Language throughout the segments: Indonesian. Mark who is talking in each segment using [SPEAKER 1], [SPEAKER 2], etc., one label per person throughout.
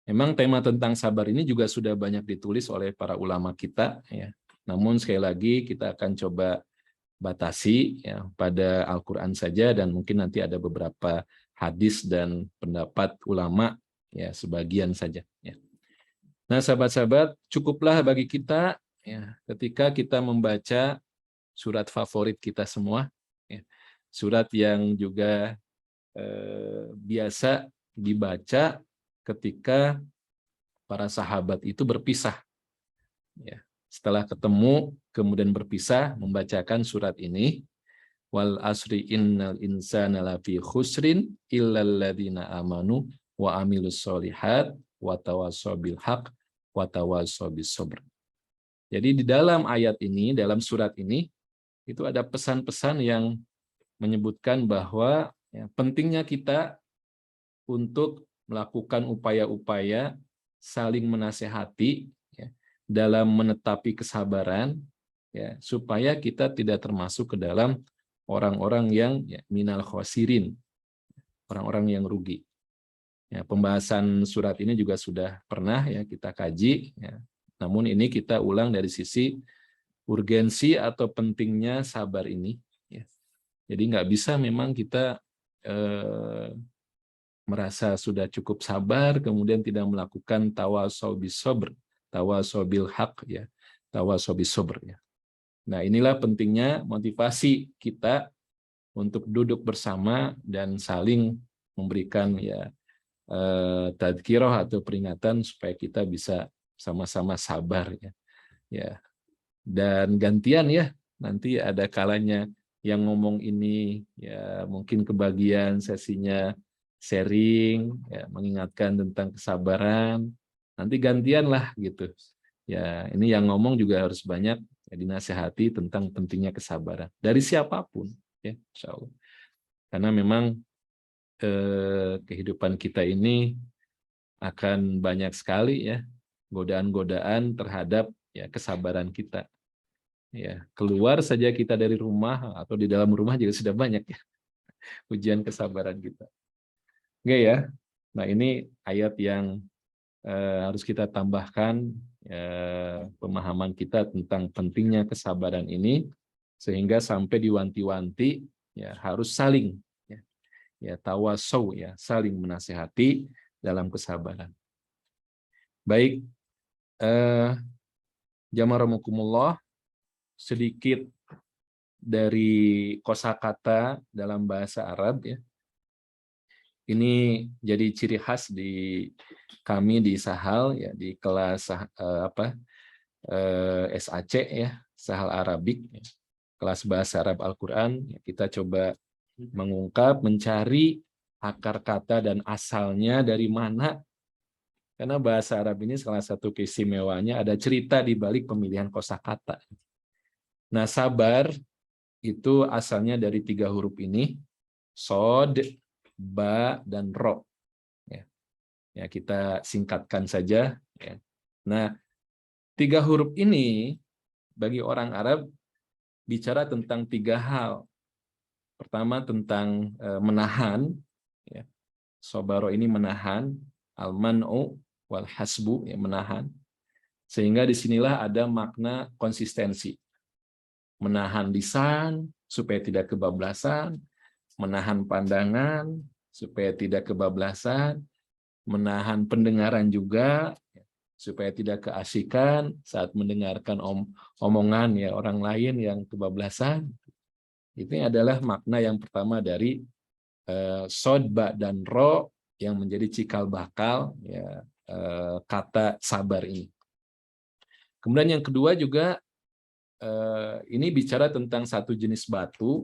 [SPEAKER 1] Memang tema tentang sabar ini juga sudah banyak ditulis oleh para ulama kita, ya. Namun sekali lagi kita akan coba batasi ya pada Al-Quran saja, dan mungkin nanti ada beberapa hadis dan pendapat ulama ya sebagian saja. Ya. Nah, sahabat-sahabat, cukuplah bagi kita ya ketika kita membaca surat favorit kita semua, ya. Surat yang juga biasa dibaca ketika para sahabat itu berpisah. Ya. Setelah ketemu, kemudian berpisah, membacakan surat ini, wal asri innal insana lafi khusrin illal ladzina amanu wa amilus solihat wa tawassaw bil haq wa tawassaw bis sabr. Jadi di dalam ayat ini, dalam surat ini, itu ada pesan-pesan yang menyebutkan bahwa ya, pentingnya kita untuk melakukan upaya-upaya saling menasehati ya, dalam menetapi kesabaran ya, supaya kita tidak termasuk ke dalam orang-orang yang ya, minal khosirin, orang-orang yang rugi. Ya, pembahasan surat ini juga sudah pernah ya kita kaji, ya. Namun ini kita ulang dari sisi urgensi atau pentingnya sabar ini. Ya. Jadi nggak bisa memang kita merasa sudah cukup sabar, kemudian tidak melakukan tawasau bis sabr, tawasau bil haq, ya, tawasau bis sabr. Ya. Nah, inilah pentingnya motivasi kita untuk duduk bersama dan saling memberikan ya tadzkirah atau peringatan supaya kita bisa sama-sama sabar ya. Ya. Dan gantian ya, nanti ada kalanya yang ngomong ini ya mungkin kebagian sesinya sharing ya, mengingatkan tentang kesabaran. Nanti gantian lah gitu. Ya, ini yang ngomong juga harus banyak ya, dinasehati tentang pentingnya kesabaran dari siapapun ya, insya Allah. Karena memang kehidupan kita ini akan banyak sekali ya godaan-godaan terhadap ya kesabaran kita. Ya, keluar saja kita dari rumah atau di dalam rumah juga sudah banyak ya ujian kesabaran kita. Oke ya. Nah, ini ayat yang harus kita tambahkan pemahaman kita tentang pentingnya kesabaran ini sehingga sampai diwanti-wanti ya harus saling ya tawasau ya saling menasehati dalam kesabaran. Baik, jamaramukumullah, sedikit dari kosakata dalam bahasa Arab ya. Ini jadi ciri khas di kami di Sahal ya, di kelas SAC ya, Sahal Arabik ya. Kelas bahasa Arab Al-Qur'an ya, kita coba mengungkap, mencari akar kata dan asalnya dari mana. Karena bahasa Arab ini salah satu keistimewanya ada cerita di balik pemilihan kosakata. Nah, sabar itu asalnya dari 3 huruf ini, sod, ba, dan ro. Ya, kita singkatkan saja. Ya. Nah, 3 huruf ini bagi orang Arab bicara tentang 3 hal. Pertama tentang menahan. Ya. Sobaro ini menahan, al-man'u wal hasbu, ya, menahan. Sehingga disinilah ada makna konsistensi. Menahan lisan supaya tidak kebablasan, menahan pandangan supaya tidak kebablasan, menahan pendengaran juga supaya tidak keasikan saat mendengarkan omongan ya orang lain yang kebablasan. Itu adalah makna yang pertama dari sod, ba, dan ro yang menjadi cikal bakal ya, kata sabar ini. Kemudian yang kedua juga ini bicara tentang satu jenis batu,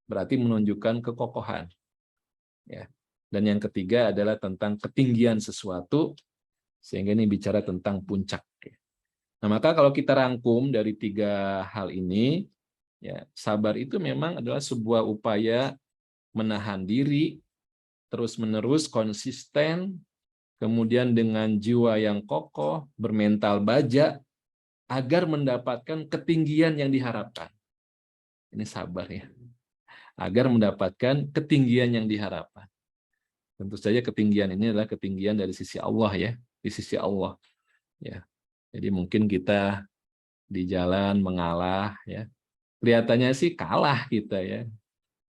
[SPEAKER 1] berarti menunjukkan kekokohan. Ya. Dan yang ketiga adalah tentang ketinggian sesuatu, sehingga ini bicara tentang puncak. Nah, maka kalau kita rangkum dari 3 hal ini, ya, sabar itu memang adalah sebuah upaya menahan diri, terus-menerus konsisten, kemudian dengan jiwa yang kokoh, bermental baja, agar mendapatkan ketinggian yang diharapkan. Ini sabar ya. Agar mendapatkan ketinggian yang diharapkan. Tentu saja ketinggian ini adalah ketinggian dari sisi Allah ya. di sisi Allah. Ya, jadi mungkin kita di jalan mengalah, ya, kelihatannya sih kalah kita ya,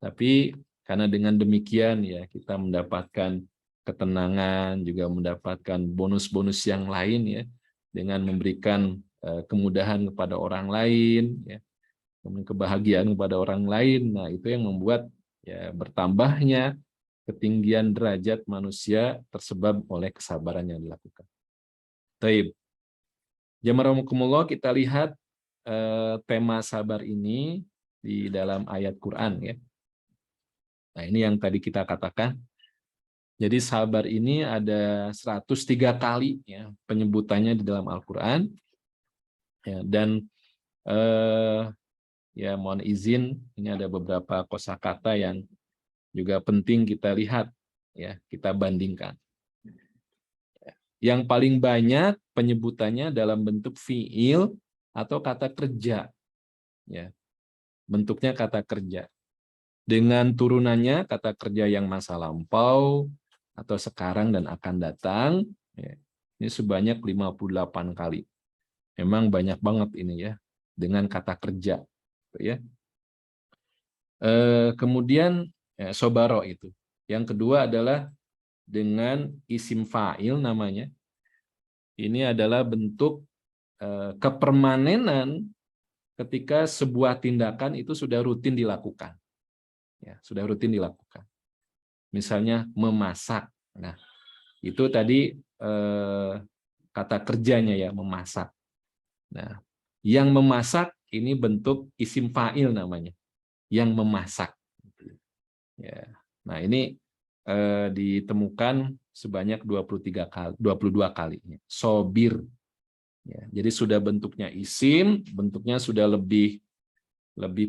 [SPEAKER 1] tapi karena dengan demikian ya kita mendapatkan ketenangan, juga mendapatkan bonus-bonus yang lain ya, dengan memberikan kemudahan kepada orang lain, ya, kebahagiaan kepada orang lain. Nah, itu yang membuat ya bertambahnya ketinggian derajat manusia tersebab oleh kesabaran yang dilakukan. Taib. Jamarakumullah, kita lihat tema sabar ini di dalam ayat Quran ya. Nah, ini yang tadi kita katakan. Jadi sabar ini ada 103 kali ya penyebutannya di dalam Al-Qur'an. Ya, dan ya mohon izin, ini ada beberapa kosakata yang juga penting kita lihat ya, kita bandingkan. Yang paling banyak penyebutannya dalam bentuk fiil atau kata kerja. Ya. Bentuknya kata kerja. Dengan turunannya kata kerja yang masa lampau atau sekarang dan akan datang, ya. Ini sebanyak 58 kali. Memang banyak banget ini ya, dengan kata kerja. Ya. Kemudian ya, sobaro itu. Yang kedua adalah dengan isim fa'il namanya. Ini adalah bentuk kepermanenan ketika sebuah tindakan itu sudah rutin dilakukan. Ya, sudah rutin dilakukan. Misalnya memasak. Nah, itu tadi kata kerjanya ya, memasak. Nah, yang memasak ini bentuk isim fa'il namanya. Yang memasak. Ya. Nah, ini ditemukan sebanyak 23 kali, 22 kali. Sobir. Ya, jadi sudah bentuknya isim, bentuknya sudah lebih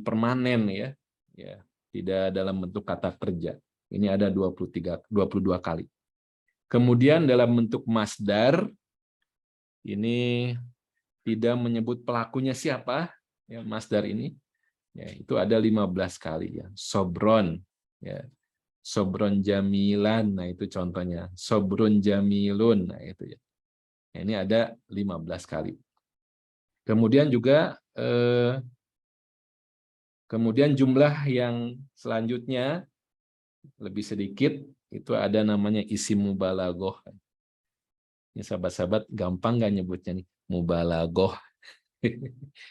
[SPEAKER 1] permanen ya. Ya, tidak dalam bentuk kata kerja. Ini ada 22 kali. Kemudian dalam bentuk masdar ini tidak menyebut pelakunya siapa, ya masdar ini. Ya, itu ada 15 kali ya. Sobron ya. Sobron jamilan, nah itu contohnya. Sobrun jamilun, nah itu ya. Ini ada 15 kali. Kemudian juga kemudian jumlah yang selanjutnya lebih sedikit, itu ada namanya isim mubalaghah. Ini sahabat-sahabat gampang nggak nyebutnya nih, mubalaghah.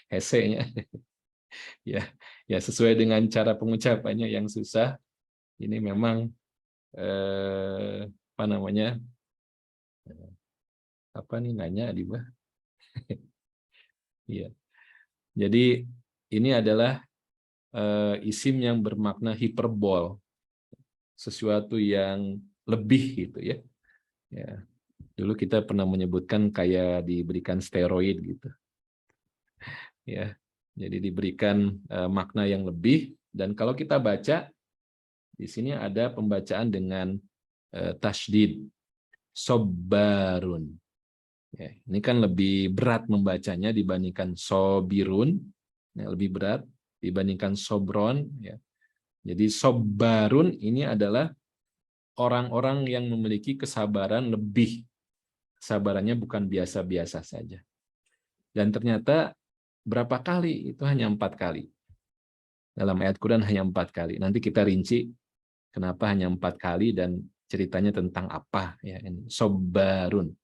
[SPEAKER 1] Hesenya. Ya, ya sesuai dengan cara pengucapannya yang susah. Ini memang apa namanya? Apa nih nanya di bawah? Iya. Jadi ini adalah isim yang bermakna hiperbol, sesuatu yang lebih gitu ya. Ya. Dulu kita pernah menyebutkan kayak diberikan steroid gitu. Ya. Jadi diberikan makna yang lebih, dan kalau kita baca di sini ada pembacaan dengan tasydid, sobbarun. Ya, ini kan lebih berat membacanya dibandingkan sobirun, ya, lebih berat dibandingkan sobron. Ya. Jadi sobbarun ini adalah orang-orang yang memiliki kesabaran lebih. Kesabarannya bukan biasa-biasa saja. Dan ternyata berapa kali? Itu hanya 4 kali. Dalam ayat Quran hanya 4 kali. Nanti kita rinci kenapa hanya 4 kali dan ceritanya tentang apa. Ya, ini. Sobbarun.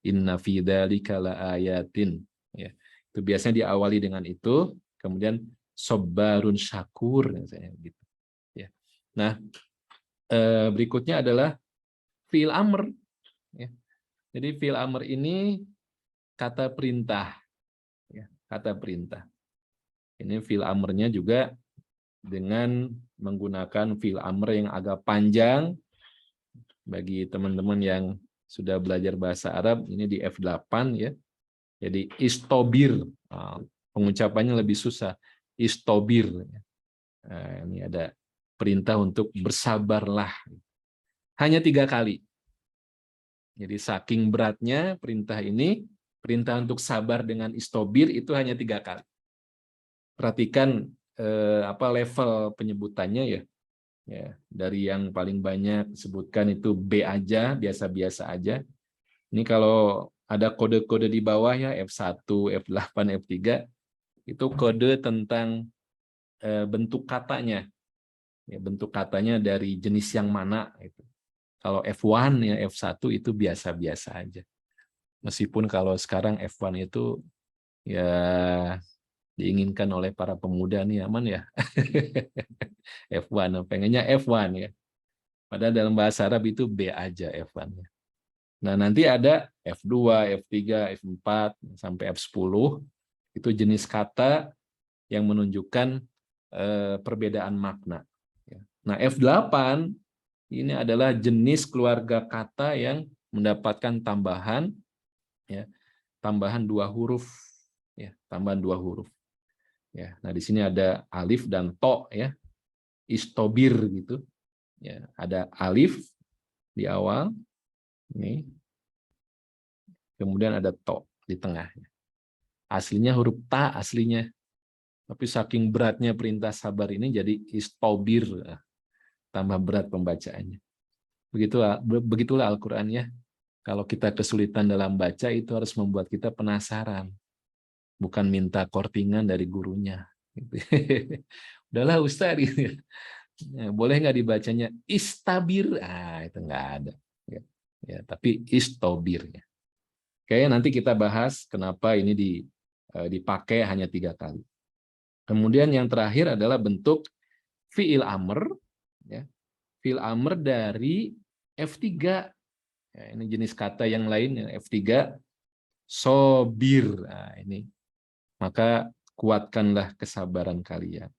[SPEAKER 1] Inna fi dzalika laayatin. Ya. Itu biasanya diawali dengan itu, kemudian sobbarun syakur gitu. Ya. Nah, berikutnya adalah fi'il amr. Ya. Jadi fi'il amr ini kata perintah. Ya, kata perintah. Ini fi'il amrnya juga dengan menggunakan fi'il amr yang agak panjang. Bagi teman-teman yang sudah belajar bahasa Arab, ini di F8 ya. Jadi istobir, pengucapannya lebih susah. Istobir. Nah, ini ada perintah untuk bersabarlah. Hanya 3 kali. Jadi saking beratnya perintah ini, perintah untuk sabar dengan istobir itu hanya 3 kali. Perhatikan apa level penyebutannya ya. Ya, dari yang paling banyak disebutkan itu B aja, biasa-biasa aja. Ini kalau ada kode-kode di bawah ya, F1, F8, F3, itu kode tentang bentuk katanya. Ya, bentuk katanya dari jenis yang mana. Itu. Kalau F1 ya, F1 itu biasa-biasa aja. Meskipun kalau sekarang F1 itu ya diinginkan oleh para pemuda nih aman ya. F1, pengennya F1 ya. Padahal dalam bahasa Arab itu B aja F1-nya. Nah, nanti ada F2, F3, F4, sampai F10. Itu jenis kata yang menunjukkan perbedaan makna. Nah, F8 ini adalah jenis keluarga kata yang mendapatkan tambahan, ya, tambahan 2 huruf, ya, tambahan 2 huruf. Ya, nah di sini ada alif dan to, ya, istobir gitu. Ya, ada alif di awal, ini, kemudian ada to di tengah. Aslinya huruf ta aslinya, tapi saking beratnya perintah sabar ini jadi istobir, tambah berat pembacaannya. Begitulah Al-Quran ya. Kalau kita kesulitan dalam baca itu harus membuat kita penasaran, bukan minta kortingan dari gurunya. Udahlah Ustaz, gitu. Boleh nggak dibacanya istabir? Itu nggak ada. Ya, tapi istobir. Oke, nanti kita bahas kenapa ini dipakai hanya 3 kali. Kemudian yang terakhir adalah bentuk fi'il amr, ya. Fi'il amr dari F3. Ya, ini jenis kata yang lain, F3, sobir. Nah, ini. Maka kuatkanlah kesabaran kalian.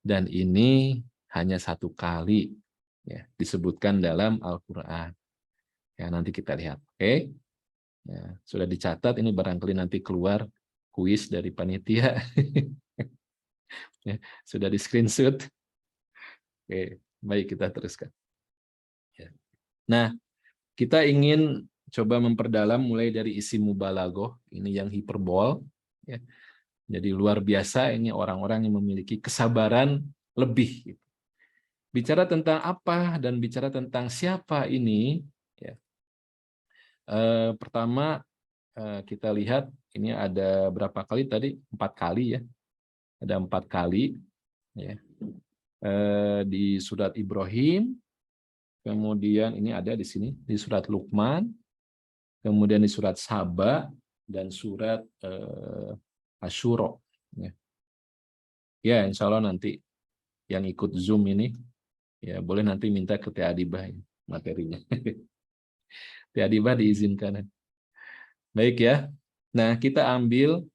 [SPEAKER 1] Dan ini hanya 1 kali ya, disebutkan dalam Al-Quran. Ya, nanti kita lihat. Oke. Ya, sudah dicatat, ini barangkali nanti keluar kuis dari panitia. Ya, sudah di screenshot. Oke, baik, kita teruskan. Ya. Nah, kita ingin coba memperdalam mulai dari isi mubalaghah, ini yang hiperbol. Ya. Jadi luar biasa ini orang-orang yang memiliki kesabaran lebih. Bicara tentang apa dan bicara tentang siapa ini, ya. Pertama kita lihat ini ada berapa kali tadi? 4 kali ya. Ada 4 kali ya. Di surat Ibrahim, kemudian ini ada di sini di surat Luqman, kemudian di surat Saba dan surat Asyura. Ya. Ya, insya Allah nanti yang ikut Zoom ini ya boleh nanti minta ke Teh Adibah ya, materinya. Teh Adibah diizinkan. Baik ya. Nah, kita ambil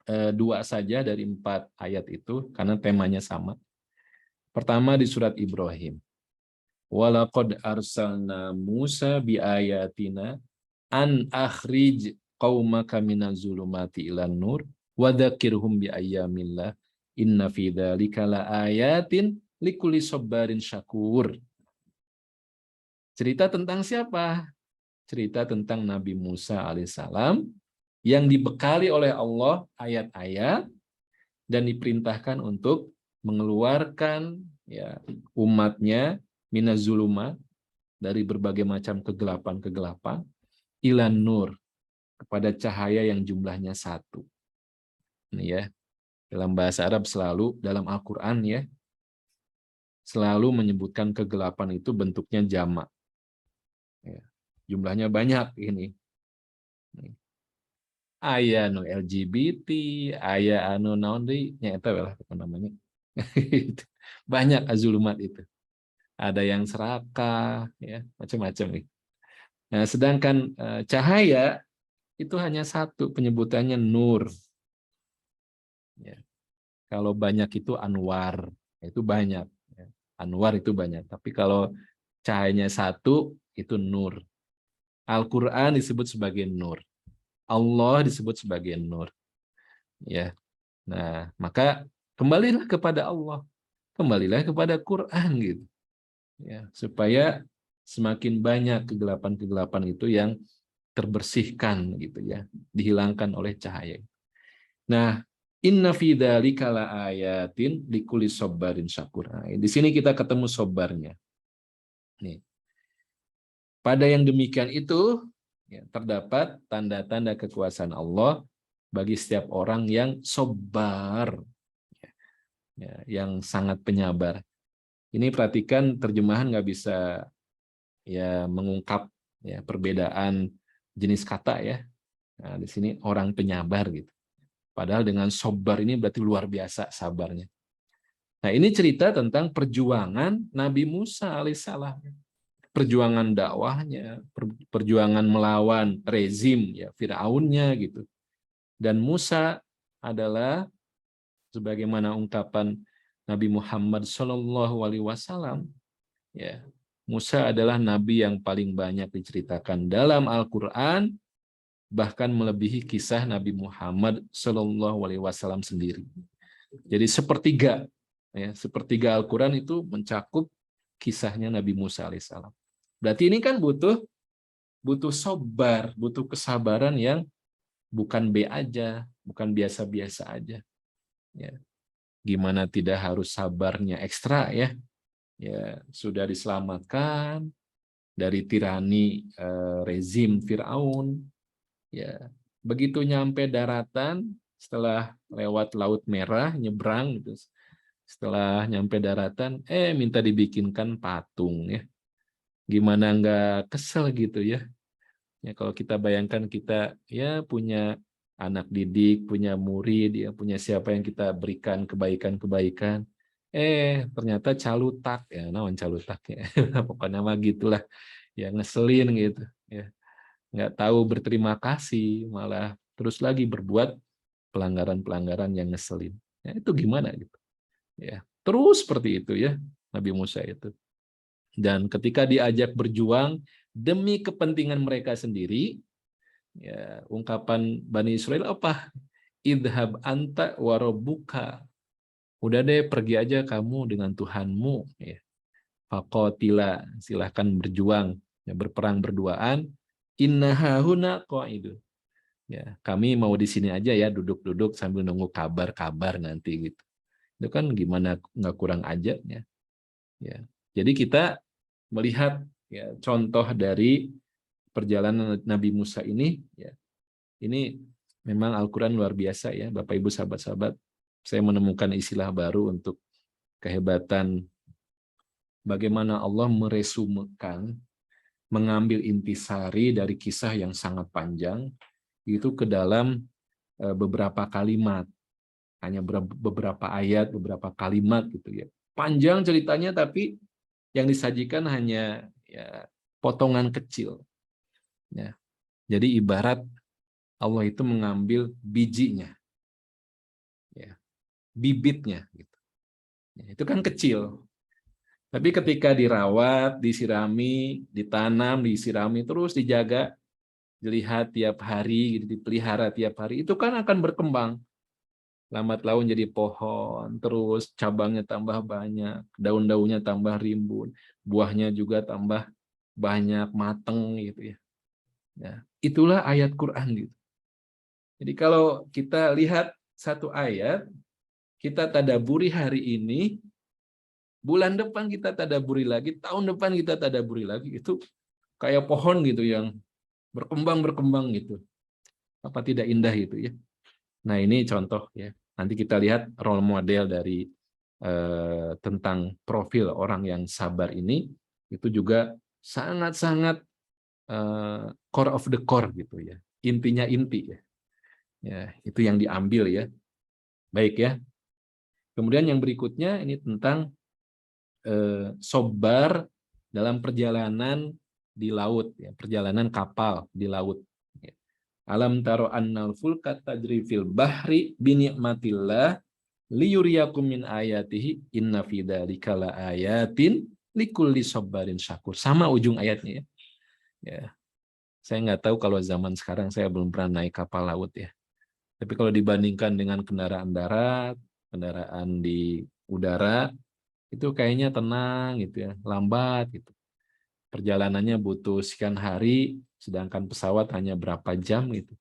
[SPEAKER 1] 2 saja dari 4 ayat itu karena temanya sama. Pertama di surat Ibrahim. Walaqad arsalna Musa biayatina an akhrij qaumaka minaz zulumati ilan nur wa dzakirhum biayyamillah inna fi dzalika laayatin likulli sabarin syakur. Cerita tentang siapa? Cerita tentang Nabi Musa alaihissalam yang dibekali oleh Allah ayat-ayat dan diperintahkan untuk mengeluarkan ya umatnya minazulumat dari berbagai macam kegelapan-kegelapan ilan nur kepada cahaya yang jumlahnya 1. Ini ya. Dalam bahasa Arab selalu dalam Al-Qur'an ya selalu menyebutkan kegelapan itu bentuknya jamak. Ya. Jumlahnya banyak ini. Aya nu LGBT, aya anu naon deui nya eta lah namanya. Banyak azulumat itu. Ada yang serakah ya, macam-macam nih. Nah, sedangkan cahaya itu hanya 1 penyebutannya nur. Ya. Kalau banyak itu anwar, itu banyak. Ya. Anwar itu banyak. Tapi kalau cahayanya 1 itu nur. Al-Quran disebut sebagai nur. Allah disebut sebagai nur. Ya. Nah, maka kembalilah kepada Allah. Kembalilah kepada Quran gitu. Ya, supaya semakin banyak kegelapan-kegelapan itu yang terbersihkan gitu ya, dihilangkan oleh cahaya. Nah, inna fi dzalika laayatin likulli sabarin syakur. Nah, di sini kita ketemu sabarnya. Nih. Pada yang demikian itu ya, terdapat tanda-tanda kekuasaan Allah bagi setiap orang yang sabar, ya, yang sangat penyabar. Ini perhatikan terjemahan nggak bisa ya mengungkap ya perbedaan jenis kata ya. Nah, di sini orang penyabar gitu. Padahal dengan sabar ini berarti luar biasa sabarnya. Nah, ini cerita tentang perjuangan Nabi Musa alaihissalam. Perjuangan dakwahnya, perjuangan melawan rezim ya Firaunnya gitu. Dan Musa adalah sebagaimana ungkapan Nabi Muhammad SAW, ya, Musa adalah nabi yang paling banyak diceritakan dalam Al-Quran, bahkan melebihi kisah Nabi Muhammad SAW sendiri. Jadi sepertiga, ya, sepertiga Al-Quran itu mencakup kisahnya Nabi Musa alaihissalam. Berarti ini kan butuh sabar, butuh kesabaran yang bukan B aja, bukan biasa-biasa aja. Ya. Gimana tidak harus sabarnya ekstra ya? Ya sudah diselamatkan dari tirani rezim Firaun. Ya begitu nyampe daratan setelah lewat Laut Merah nyebrang gitu. Setelah nyampe daratan, minta dibikinkan patung ya. Gimana nggak kesel gitu ya? Ya kalau kita bayangkan kita ya punya anak didik, punya murid, ya punya siapa yang kita berikan kebaikan-kebaikan. Ternyata calutak ya, naon calutak ya. Pokoknya mah gitulah. Ya ngeselin gitu ya. Nggak tahu berterima kasih, malah terus lagi berbuat pelanggaran-pelanggaran yang ngeselin. Ya, itu gimana gitu. Ya, terus seperti itu ya Nabi Musa itu. Dan ketika diajak berjuang demi kepentingan mereka sendiri, ya, ungkapan Bani Israel apa? Idhab anta warobuka. Udah deh pergi aja kamu dengan Tuhanmu. Ya. Faqatila, silahkan berjuang, ya, berperang berduaan. Innahahuna qaidu. Ya, kami mau di sini aja ya, duduk-duduk sambil nunggu kabar-kabar nanti gitu. Itu kan gimana nggak kurang ajarnya. Ya. Jadi kita melihat ya, contoh dari perjalanan Nabi Musa ini, ya, ini memang Al-Quran luar biasa ya, Bapak Ibu sahabat-sahabat. Saya menemukan istilah baru untuk kehebatan bagaimana Allah meresumekan, mengambil intisari dari kisah yang sangat panjang itu ke dalam beberapa kalimat, hanya beberapa ayat, beberapa kalimat gitu ya. Panjang ceritanya tapi yang disajikan hanya ya, potongan kecil. Ya. Jadi ibarat Allah itu mengambil bijinya, ya, bibitnya. Gitu. Ya, itu kan kecil. Tapi ketika dirawat, disirami, ditanam, disirami, terus dijaga, dilihat tiap hari, gitu, dipelihara tiap hari, itu kan akan berkembang. Lambat laun jadi pohon, terus cabangnya tambah banyak, daun-daunnya tambah rimbun, buahnya juga tambah banyak, mateng gitu ya. Ya, itulah ayat Quran gitu. Jadi kalau kita lihat satu ayat, kita tadaburi hari ini, bulan depan kita tadaburi lagi, tahun depan kita tadaburi lagi, itu kayak pohon gitu yang berkembang gitu. Apa tidak indah itu ya? Nah ini contoh ya. Nanti kita lihat role model dari tentang profil orang yang sabar ini, itu juga sangat-sangat core of the core gitu ya. Intinya inti ya. Ya itu yang diambil ya. Baik ya. Kemudian yang berikutnya ini tentang sobar dalam perjalanan di laut, ya, perjalanan kapal di laut. Ya. Alam taro annal fulka tajri fil bahri binikmatillah liyuriyakum min ayatihi inna fi dzalika laayatin likulli sabarin syakur. Sama ujung ayatnya ya. Ya. Saya nggak tahu kalau zaman sekarang, saya belum pernah naik kapal laut ya. Tapi kalau dibandingkan dengan kendaraan darat, kendaraan di udara, itu kayaknya tenang gitu ya, lambat gitu. Perjalanannya butuh sekian hari, sedangkan pesawat hanya berapa jam gitu.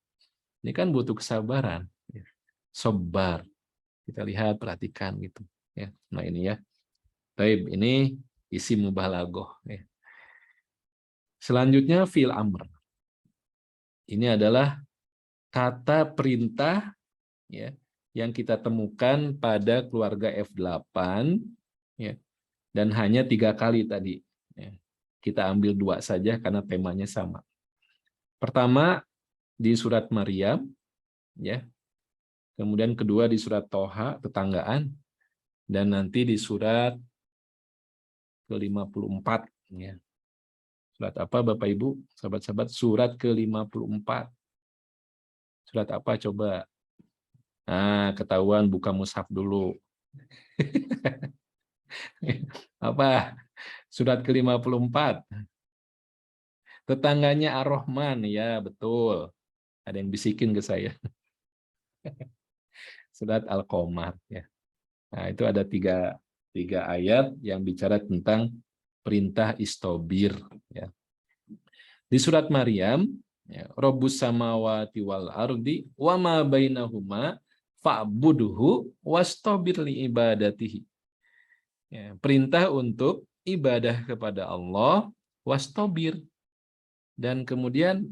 [SPEAKER 1] Ini kan butuh kesabaran, ya. Sabar. Kita lihat, perhatikan gitu. Ya, nah ini ya. Baik, ini isi mubalaghah. Ya. Selanjutnya fil amr. Ini adalah kata perintah ya yang kita temukan pada keluarga F8 ya, dan hanya 3 kali tadi. Ya. Kita ambil 2 saja karena temanya sama. Pertama di surat Maryam, ya. Kemudian kedua di surat Toha, tetanggaan, dan nanti di surat ke-54. Ya. Surat apa Bapak Ibu, sahabat-sahabat? Surat ke-54. Surat apa coba? Nah, ketahuan buka mushaf dulu. Apa? Surat ke-54. Tetangganya Ar-Rahman, ya betul. Ada yang bisikin ke saya. Surat Al-Qamar. Ya. Nah, itu ada tiga ayat yang bicara tentang perintah istobir. Ya. Di surat Maryam, ya, Rabbus samawati wal ardi wa ma bainahuma fa'budhu wastabir li ibadatihi. Ya, perintah untuk ibadah kepada Allah wastabir, dan kemudian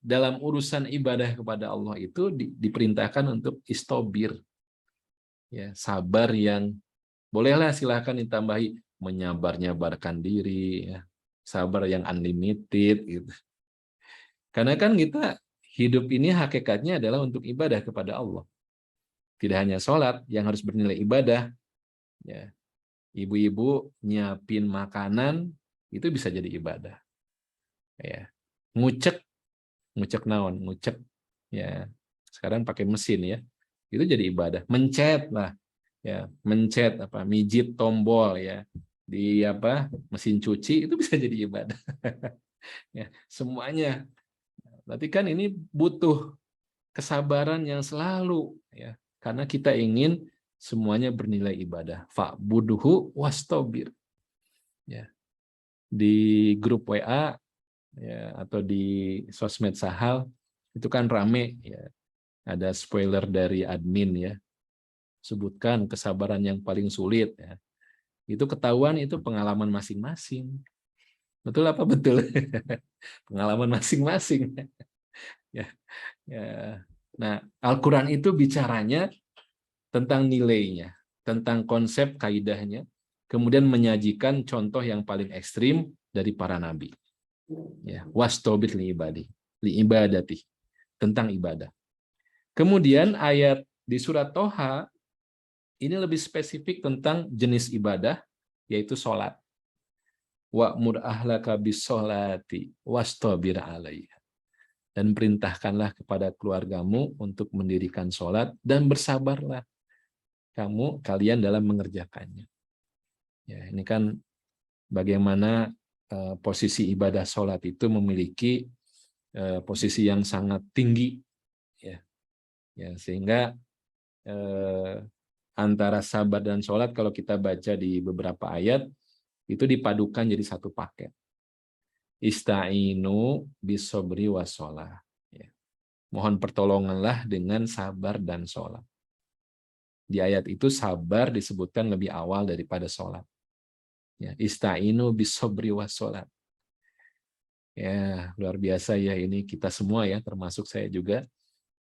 [SPEAKER 1] dalam urusan ibadah kepada Allah itu diperintahkan untuk istobir, ya, sabar yang bolehlah silahkan ditambahi menyabar-nyabarkan diri, ya, sabar yang unlimited gitu. Karena kan kita hidup ini hakikatnya adalah untuk ibadah kepada Allah. Tidak hanya sholat yang harus bernilai ibadah, ya. Ibu-ibu nyiapin makanan itu bisa jadi ibadah. Ya. Ngucek naon, ngucek. Ya. Sekarang pakai mesin ya. Itu jadi ibadah. Mencet lah. Ya, mencet apa? Mijit tombol ya. Di apa? Mesin cuci itu bisa jadi ibadah. Ya, semuanya. Berarti kan ini butuh kesabaran yang selalu ya. Karena kita ingin semuanya bernilai ibadah. Fa'buduhu wastabir. Ya. Di grup WA ya, atau di sosmed Sahal itu kan rame ya. Ada spoiler dari admin ya. Sebutkan kesabaran yang paling sulit ya. Itu ketahuan itu pengalaman masing-masing. Betul apa betul? Pengalaman masing-masing. Ya. Ya. Nah, Al-Qur'an itu bicaranya tentang nilainya, tentang konsep kaidahnya, kemudian menyajikan contoh yang paling ekstrim dari para nabi. Ya, wastobir li ibadati, tentang ibadah. Kemudian ayat di surat Toha ini lebih spesifik tentang jenis ibadah, yaitu sholat. Wa'mur ahlaka bis-sholati wastabir 'alaiha. Dan perintahkanlah kepada keluargamu untuk mendirikan sholat dan bersabarlah kalian dalam mengerjakannya. Ya, ini kan bagaimana posisi ibadah sholat itu memiliki posisi yang sangat tinggi, ya, ya sehingga antara sabar dan sholat kalau kita baca di beberapa ayat itu dipadukan jadi satu paket. Ista'inu bisobri washolah. Ya. Mohon pertolonganlah dengan sabar dan sholat. Di ayat itu sabar disebutkan lebih awal daripada sholat. Ya, ista'inu bisobri washolat. Ya, luar biasa ya ini kita semua ya, termasuk saya juga.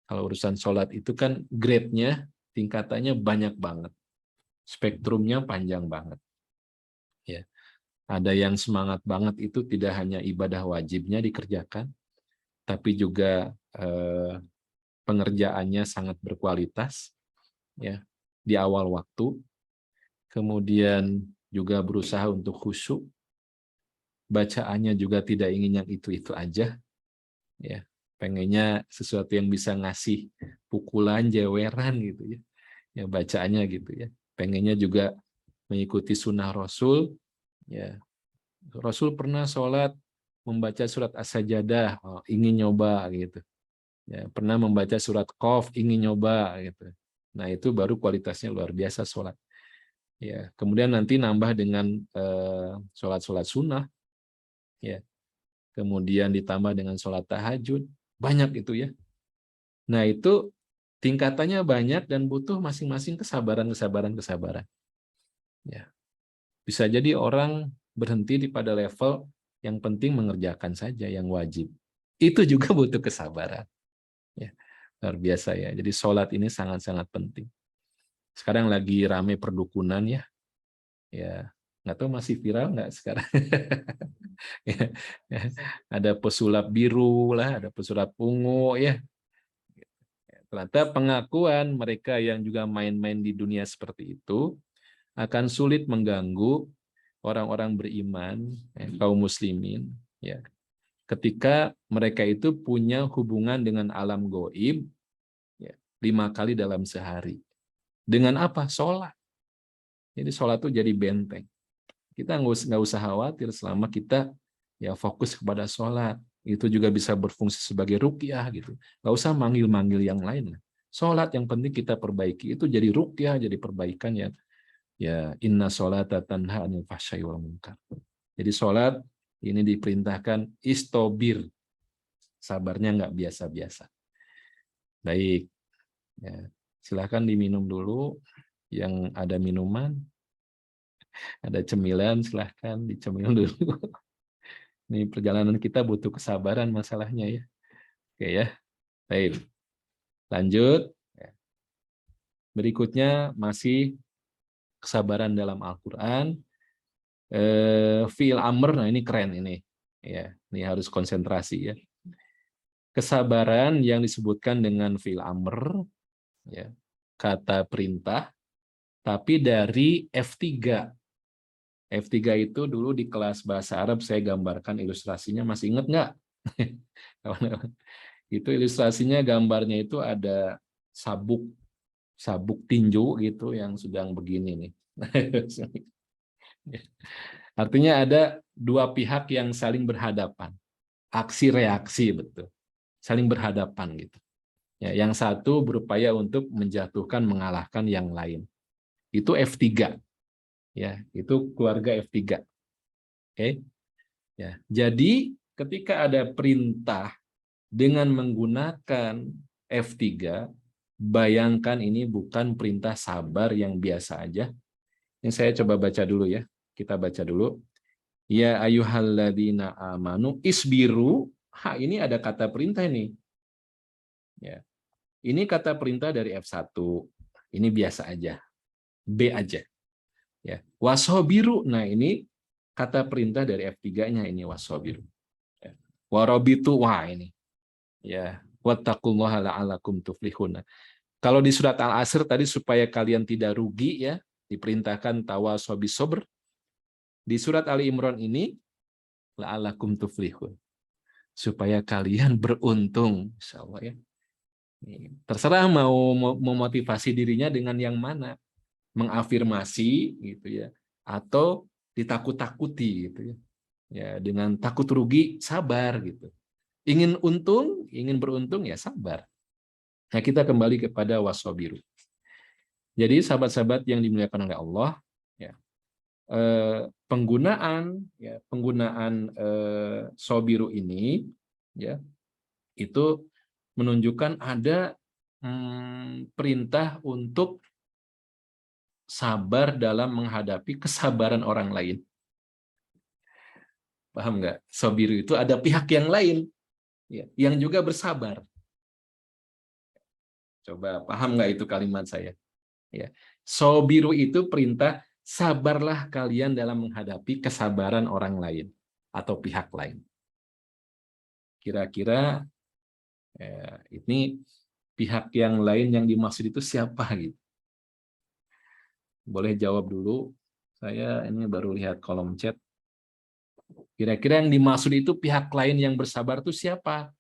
[SPEAKER 1] Kalau urusan sholat itu kan grade-nya, tingkatannya banyak banget. Spektrumnya panjang banget. Ya. Ada yang semangat banget itu tidak hanya ibadah wajibnya dikerjakan, tapi juga pengerjaannya sangat berkualitas ya di awal waktu. Kemudian juga berusaha untuk khusyuk. Bacaannya juga tidak ingin yang itu-itu aja. Ya, pengennya sesuatu yang bisa ngasih pukulan, jeweran gitu ya. Ya bacaannya gitu ya. Pengennya juga mengikuti sunnah Rasul. Ya, Rasul pernah sholat membaca surat As-Sajadah, ingin nyoba gitu. Ya, pernah membaca surat Qaf, ingin nyoba gitu. Nah itu baru kualitasnya luar biasa sholat. Ya, kemudian nanti nambah dengan sholat-sholat sunnah. Ya, kemudian ditambah dengan sholat tahajud, banyak itu ya. Nah itu tingkatannya banyak dan butuh masing-masing kesabaran. Ya. Bisa jadi orang berhenti pada level yang penting mengerjakan saja yang wajib. Itu juga butuh kesabaran. Ya, luar biasa ya. Jadi sholat ini sangat-sangat penting. Sekarang lagi rame perdukunan ya. Ya, nggak tahu masih viral nggak sekarang. Ya, ya. Ada pesulap biru lah, ada pesulap ungu ya. Ternyata pengakuan mereka yang juga main-main di dunia seperti itu akan sulit mengganggu orang-orang beriman, kaum muslimin, ya. Ketika mereka itu punya hubungan dengan alam goib, ya, 5 kali dalam sehari. Dengan apa? Sholat. Jadi sholat itu jadi benteng. Kita nggak usah khawatir selama kita ya fokus kepada sholat. Itu juga bisa berfungsi sebagai ruqyah gitu. Nggak usah manggil-manggil yang lain. Sholat yang penting kita perbaiki. Itu jadi ruqyah, jadi perbaikan ya. Ya, inna sholata tanha 'anil fahsya'i wal munkar. Jadi sholat ini diperintahkan istobir. Sabarnya nggak biasa-biasa. Baik. Ya, silakan diminum dulu. Yang ada minuman, ada cemilan, silahkan dicemil dulu. Ini perjalanan kita butuh kesabaran masalahnya ya. Oke ya. Baik. Lanjut. Berikutnya masih kesabaran dalam Al-Qur'an. Fi'il amr, nah ini keren ini. Ya, ini harus konsentrasi ya. Kesabaran yang disebutkan dengan fi'il amr, ya, kata perintah, tapi dari F3. F3 itu dulu di kelas bahasa Arab saya gambarkan ilustrasinya, masih ingat nggak? Itu ilustrasinya gambarnya itu ada sabuk tinju gitu yang sedang begini nih. Artinya ada dua pihak yang saling berhadapan. Aksi reaksi betul. Saling berhadapan gitu. Ya, yang satu berupaya untuk menjatuhkan, mengalahkan yang lain. Itu F3. Ya, itu keluarga F3. Oke. Ya. Jadi ketika ada perintah dengan menggunakan F3, bayangkan ini bukan perintah sabar yang biasa aja. Yang saya coba baca dulu ya. Kita baca dulu. Ya ayyuhalladzina amanu isbiru. Ini ada kata perintah ini. Ya. Ini kata perintah dari F1. Ini biasa aja. B aja. Ya. Wasobiru. Nah, ini kata perintah dari F3-nya ini wasobiru. Ya. Warobitu. Wah, ini. Ya. Wattaqullaha la'alakum tuflihun. Kalau di surat Al-Asr tadi supaya kalian tidak rugi ya, diperintahkan tawasobi sobr. Di surat Ali Imran ini la'alakum tuflihun. Supaya kalian beruntung, insyaallah ya. Terserah mau memotivasi dirinya dengan yang mana, mengafirmasi gitu ya, atau ditakut-takuti gitu ya. Ya, dengan takut rugi sabar gitu. Ingin untung, ingin beruntung ya sabar. Nah, kita kembali kepada wasobiru. Jadi sahabat-sahabat yang dimuliakan oleh Allah, ya, penggunaan sobiru ini ya itu menunjukkan ada perintah untuk sabar dalam menghadapi kesabaran orang lain. Paham nggak? Sobiru itu ada pihak yang lain ya, yang juga bersabar. Coba paham nggak itu kalimat saya? Ya. Sobiru itu perintah sabarlah kalian dalam menghadapi kesabaran orang lain atau pihak lain. Kira-kira ini pihak yang lain yang dimaksud itu siapa gitu? Boleh jawab dulu. Saya ini baru lihat kolom chat. Kira-kira yang dimaksud itu pihak lain yang bersabar itu siapa?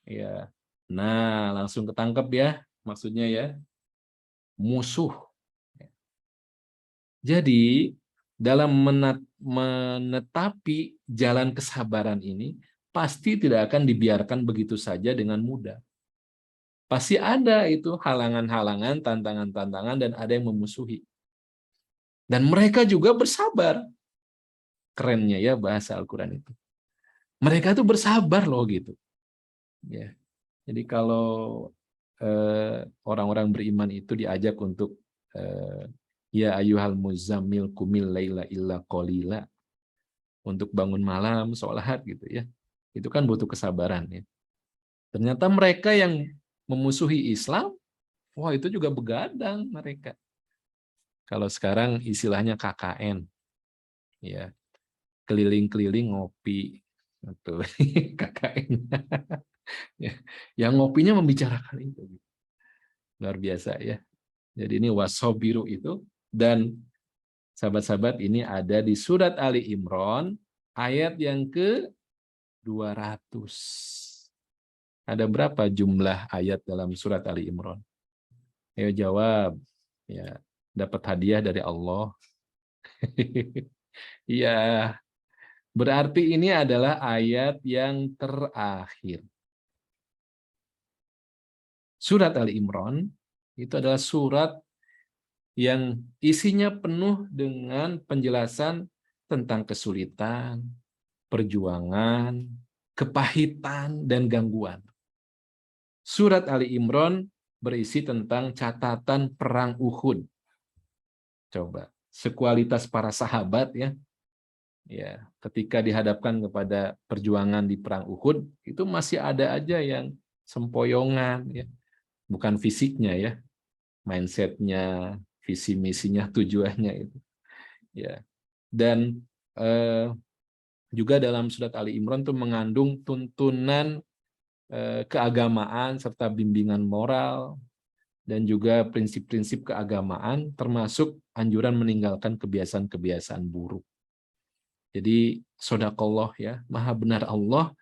[SPEAKER 1] Ya. Nah, langsung ketangkep ya maksudnya ya. Musuh. Jadi, dalam menetapi jalan kesabaran ini pasti tidak akan dibiarkan begitu saja dengan mudah. Pasti ada itu halangan-halangan, tantangan-tantangan dan ada yang memusuhi. Dan mereka juga bersabar. Kerennya ya bahasa Al-Qur'an itu. Mereka tuh bersabar loh gitu. Ya. Jadi kalau orang-orang beriman itu diajak untuk ya ayyuhal muzammil kumil laila illa qalila, untuk bangun malam sholat gitu ya. Itu kan butuh kesabaran ya. Ternyata mereka yang memusuhi Islam, wah itu juga begadang mereka. Kalau sekarang istilahnya KKN, ya keliling-keliling ngopi, betul. KKN. Ya, yang ngopinya membicarakan itu, luar biasa ya. Jadi ini wasobiru itu, dan sahabat-sahabat ini ada di surat Ali Imran ayat yang ke 200. Ada berapa jumlah ayat dalam surat Ali Imran? Ayo jawab. Ya, dapat hadiah dari Allah. Iya, berarti ini adalah ayat yang terakhir. Surat Ali Imran itu adalah surat yang isinya penuh dengan penjelasan tentang kesulitan, perjuangan, kepahitan, dan gangguan. Surat Ali Imran berisi tentang catatan perang Uhud. Coba, sekualitas para sahabat ya. Ya, ketika dihadapkan kepada perjuangan di perang Uhud, itu masih ada aja yang sempoyongan ya. Bukan fisiknya ya, mindsetnya, visi misinya, tujuannya itu. Ya. Dan juga dalam surat Ali Imran itu mengandung tuntunan keagamaan serta bimbingan moral dan juga prinsip-prinsip keagamaan, termasuk anjuran meninggalkan kebiasaan-kebiasaan buruk. Jadi sodakallah ya, maha benar Allah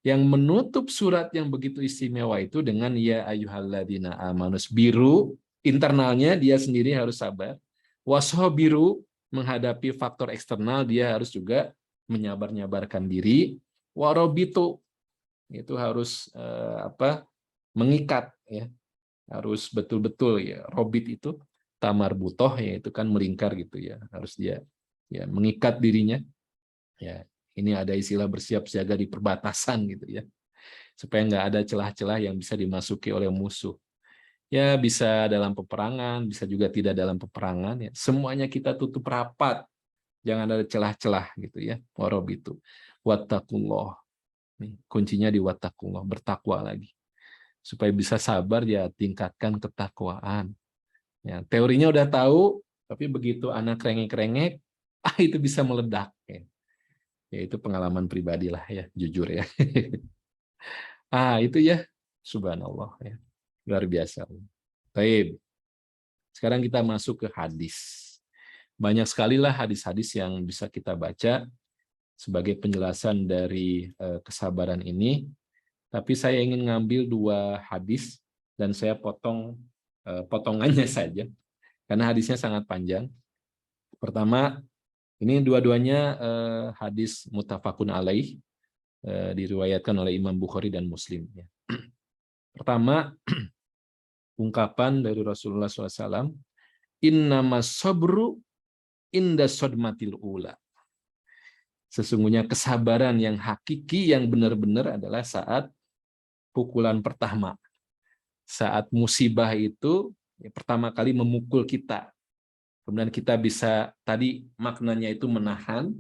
[SPEAKER 1] yang menutup surat yang begitu istimewa itu dengan ya ayyuhalladzina amanus biru. Internalnya dia sendiri harus sabar. Washobiru, menghadapi faktor eksternal dia harus juga menyabar-nyabarkan diri. Warobitu, itu harus mengikat ya, harus betul-betul ya. Robit itu tamar butoh ya, itu kan melingkar gitu ya, harus dia ya mengikat dirinya ya. Ini ada istilah bersiap siaga di perbatasan gitu ya, supaya nggak ada celah-celah yang bisa dimasuki oleh musuh. Ya bisa dalam peperangan, bisa juga tidak dalam peperangan ya. Semuanya kita tutup rapat, jangan ada celah-celah gitu ya. Warob itu wattaqullah. Nih, kuncinya di wattaqullah, bertakwa lagi. Supaya bisa sabar ya, tingkatkan ketakwaan. Ya, teorinya udah tahu, tapi begitu anak rengek-rengek, itu bisa meledak ya. Ya itu pengalaman pribadi lah ya, jujur ya. Itu ya, subhanallah ya, luar biasa. Baik, sekarang kita masuk ke hadis. Banyak sekali lah hadis-hadis yang bisa kita baca sebagai penjelasan dari kesabaran ini. Tapi saya ingin ngambil 2 hadis dan saya potong potongannya saja karena hadisnya sangat panjang. Pertama, ini dua-duanya hadis muttafaqun alaih, diriwayatkan oleh Imam Bukhari dan Muslim. Pertama, ungkapan dari Rasulullah SAW, innamas sabru inda sodmatil ula. Sesungguhnya kesabaran yang hakiki, yang benar-benar adalah saat pukulan pertama. Saat musibah itu ya, pertama kali memukul kita. Kemudian kita bisa, tadi maknanya itu menahan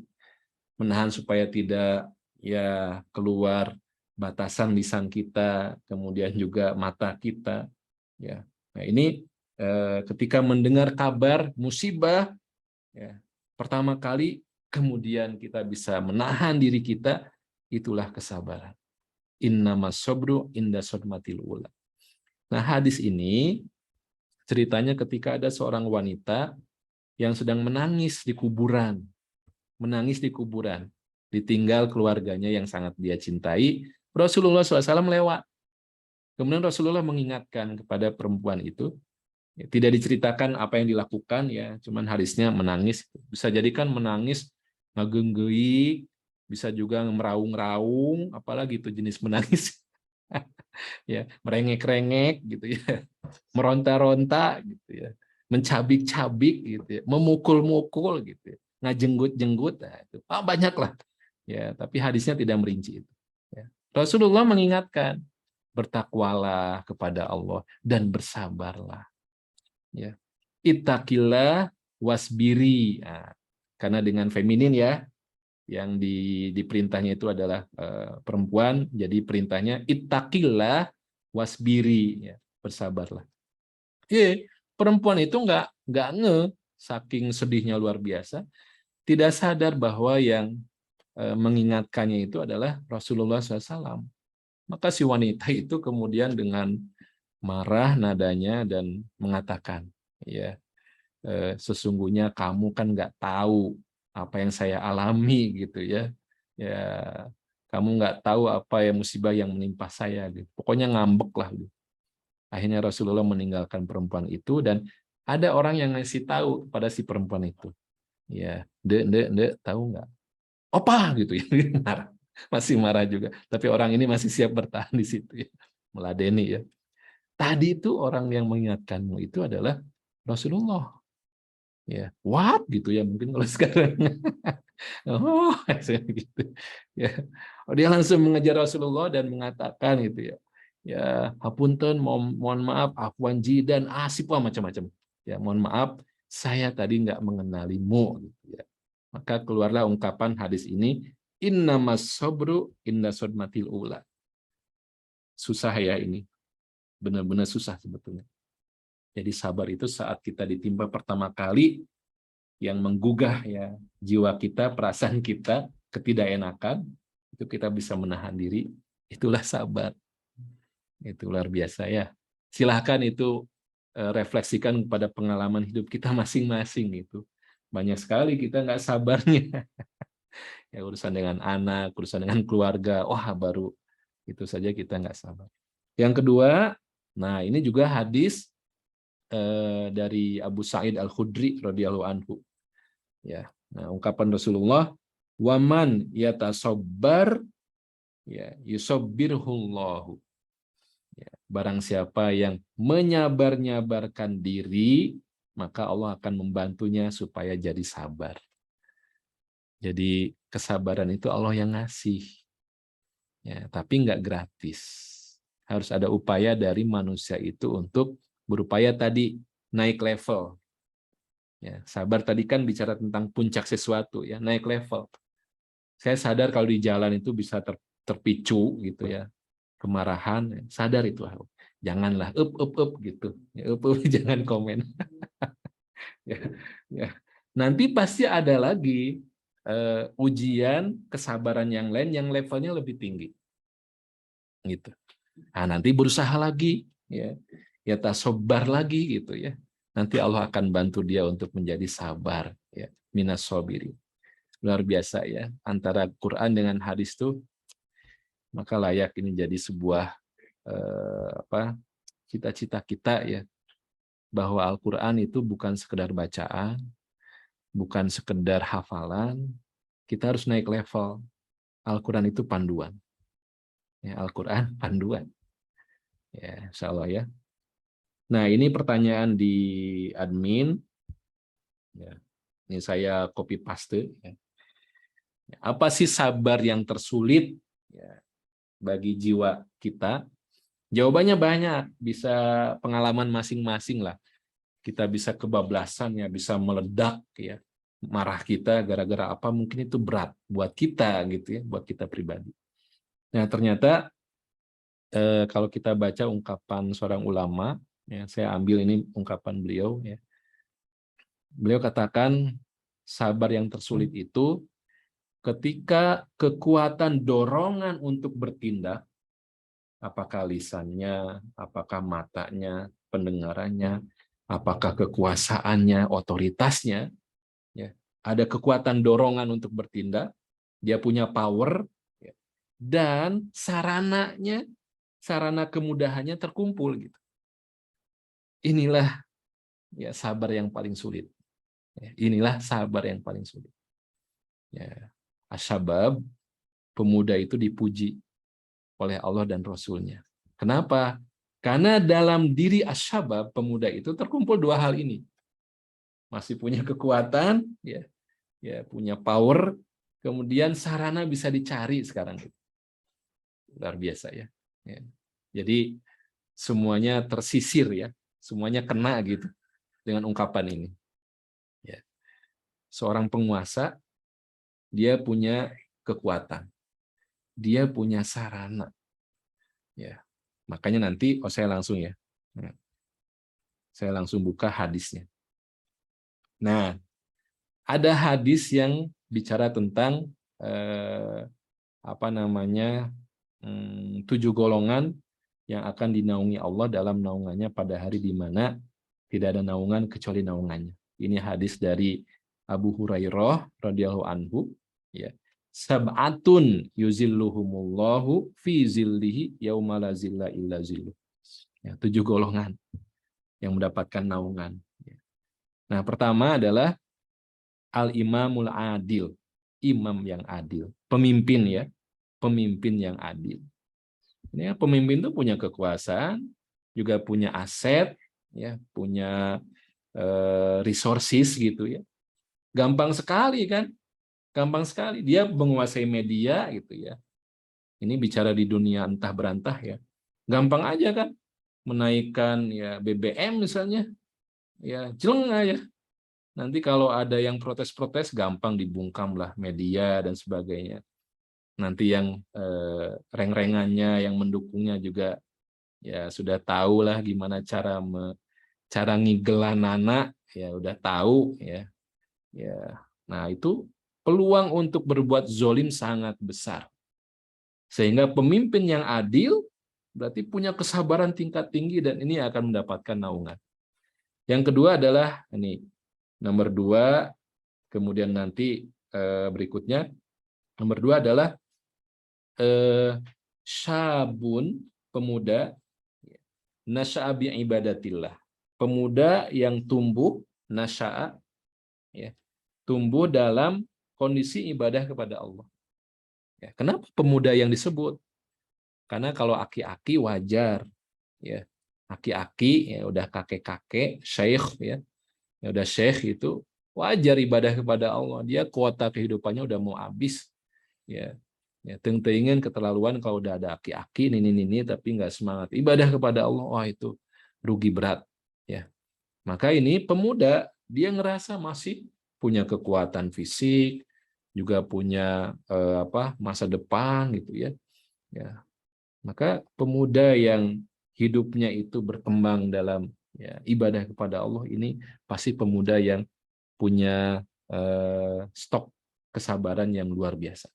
[SPEAKER 1] supaya tidak ya keluar batasan lisan kita, kemudian juga mata kita. Ya, nah ini ketika mendengar kabar musibah, ya, pertama kali kemudian kita bisa menahan diri kita, itulah kesabaran. Innamas sabru inda sodmatil ula. Nah hadis ini ceritanya ketika ada seorang wanita yang sedang menangis di kuburan, ditinggal keluarganya yang sangat dia cintai. Rasulullah SAW lewat. Kemudian Rasulullah mengingatkan kepada perempuan itu, ya, tidak diceritakan apa yang dilakukan, ya, cuman hadisnya menangis. Bisa jadi kan menangis ngegenggeik, bisa juga meraung-raung, apalagi itu jenis menangis. Ya, merengek-rengek gitu ya, meronta-ronta gitu ya, mencabik-cabik gitu ya, memukul-mukul gitu ya, ngajenggut-jenggut, nah, itu banyak lah ya, tapi hadisnya tidak merinci itu ya. Rasulullah mengingatkan, bertakwalah kepada Allah dan bersabarlah ya, ittaqillah wasbiri, nah, karena dengan feminin ya, yang diperintahnya itu adalah perempuan, jadi perintahnya ittaqillah wasbiri, ya, bersabarlah. Perempuan itu nggak saking sedihnya luar biasa, tidak sadar bahwa yang mengingatkannya itu adalah Rasulullah SAW. Maka si wanita itu kemudian dengan marah nadanya dan mengatakan, ya, sesungguhnya kamu kan nggak tahu apa yang saya alami gitu ya, ya kamu nggak tahu apa yang musibah yang menimpa saya gitu. Pokoknya ngambek lah gitu. Akhirnya Rasulullah meninggalkan perempuan itu dan ada orang yang ngasih tahu kepada si perempuan itu, ya, dek, tahu nggak? Opa gitu ya, marah. Masih marah juga. Tapi orang ini masih siap bertahan di situ ya, meladeni ya. Tadi itu orang yang mengingatkanmu itu adalah Rasulullah. Ya, what gitu ya mungkin kalau sekarang. Oh, gitu. Ya. Oh, dia langsung mengejar Rasulullah dan mengatakan gitu ya. Ya, hapunten, mohon maaf, afwan jidan, asipah macam-macam. Ya, mohon maaf, saya tadi nggak mengenalimu gitu ya. Maka keluarlah ungkapan hadis ini, innamas sabru inda sodmatil ula. Susah ya ini. Benar-benar susah sebetulnya. Jadi sabar itu saat kita ditimpa pertama kali yang menggugah ya jiwa kita, perasaan kita, ketidakenakan, itu kita bisa menahan diri, itulah sabar. Itu luar biasa ya. Silahkan itu refleksikan kepada pengalaman hidup kita masing-masing itu. Banyak sekali kita nggak sabarnya. Ya, urusan dengan anak, urusan dengan keluarga, wah baru itu saja kita nggak sabar. Yang kedua, nah ini juga hadis dari Abu Sa'id Al-Khudri radhiyallahu anhu. Ya, nah ungkapan Rasulullah, waman yatasabbar ya yusabbirhullahu. Ya, barang siapa yang menyabar-nyabarkan diri, maka Allah akan membantunya supaya jadi sabar. Jadi kesabaran itu Allah yang ngasih. Ya, tapi nggak gratis. Harus ada upaya dari manusia itu untuk berupaya tadi naik level. Ya, sabar tadi kan bicara tentang puncak sesuatu ya, naik level. Saya sadar kalau di jalan itu bisa terpicu gitu ya, kemarahan, ya. Sadar itu. Janganlah up gitu. Ya, up, jangan komen. Ya, ya. Nanti pasti ada lagi ujian kesabaran yang lain yang levelnya lebih tinggi. Gitu. Nah, nanti berusaha lagi ya. Ya tasobar lagi gitu ya. Nanti Allah akan bantu dia untuk menjadi sabar ya. Minas sabiri. Luar biasa ya. Antara Quran dengan hadis itu maka layak ini jadi sebuah cita-cita kita ya. Bahwa Al-Quran itu bukan sekedar bacaan, bukan sekedar hafalan, kita harus naik level. Al-Quran itu panduan. Ya, Al-Quran panduan. Ya, insya Allah ya. Nah, ini pertanyaan di admin. Ya, ini saya copy paste. Ya. Apa sih sabar yang tersulit ya, bagi jiwa kita? Jawabannya banyak. Bisa pengalaman masing-masing lah. Kita bisa kebablasan ya, bisa meledak ya. Marah kita gara-gara apa mungkin itu berat buat kita gitu ya, buat kita pribadi. Nah, ternyata kalau kita baca ungkapan seorang ulama, ya, saya ambil ini ungkapan beliau ya. Beliau katakan sabar yang tersulit itu ketika kekuatan dorongan untuk bertindak, apakah lisannya, apakah matanya, pendengarannya, apakah kekuasaannya, otoritasnya, ya, ada kekuatan dorongan untuk bertindak, dia punya power, ya, dan sarananya, sarana kemudahannya terkumpul gitu. Inilah ya sabar yang paling sulit. Ya, inilah sabar yang paling sulit. Ya, asyabab, pemuda itu dipuji oleh Allah dan Rasul-Nya. Kenapa? Karena dalam diri asyabab, pemuda itu terkumpul dua hal ini. Masih punya kekuatan, ya, ya punya power, kemudian sarana bisa dicari sekarang. Luar biasa ya. Ya. Jadi semuanya tersisir ya, semuanya kena gitu dengan ungkapan ini. Ya. Seorang penguasa dia punya kekuatan, dia punya sarana. Ya, makanya nanti saya langsung ya, saya langsung buka hadisnya. Nah, ada hadis yang bicara tentang apa namanya 7 golongan yang akan dinaungi Allah dalam naungannya pada hari di mana tidak ada naungan kecuali naungannya. Ini hadis dari Abu Hurairah radhiyallahu anhu, ya. Sab'atun yuzilluhumullahu fi zillihi yauma la zilla illa zilluh. Ya, 7 golongan yang mendapatkan naungan. Nah, pertama adalah al-imamul adil, imam yang adil, pemimpin ya, pemimpin yang adil. Ini pemimpin itu punya kekuasaan, juga punya aset, ya, punya resources gitu ya. Gampang sekali kan? Gampang sekali dia menguasai media gitu ya. Ini bicara di dunia entah berantah ya. Gampang aja kan menaikkan ya BBM misalnya. Ya, jeleng aja. Nanti kalau ada yang protes-protes gampang dibungkam lah media dan sebagainya. Nanti yang reng-rengannya, yang mendukungnya juga ya sudah tahu lah gimana cara ngigelan anak, ya udah tahu ya. Ya, nah itu peluang untuk berbuat zolim sangat besar. Sehingga pemimpin yang adil berarti punya kesabaran tingkat tinggi dan ini akan mendapatkan naungan. Yang kedua adalah ini nomor 2, kemudian nanti berikutnya nomor 2 adalah syabun, pemuda nasya'a bi ibadatillah. Pemuda yang tumbuh nasya'a ya, tumbuh dalam kondisi ibadah kepada Allah. Ya, kenapa pemuda yang disebut? Karena kalau aki-aki wajar ya. Aki-aki ya udah kakek-kakek, syekh ya. Ya udah syekh itu wajar ibadah kepada Allah. Dia kuota kehidupannya udah mau habis. Ya. Ya, teng-tengan keterlaluan kalau udah ada aki-aki ini tapi nggak semangat ibadah kepada Allah, wah itu rugi berat ya. Maka ini pemuda dia ngerasa masih punya kekuatan fisik, juga punya masa depan gitu ya. Ya. Maka pemuda yang hidupnya itu berkembang dalam ya, ibadah kepada Allah ini pasti pemuda yang punya stok kesabaran yang luar biasa.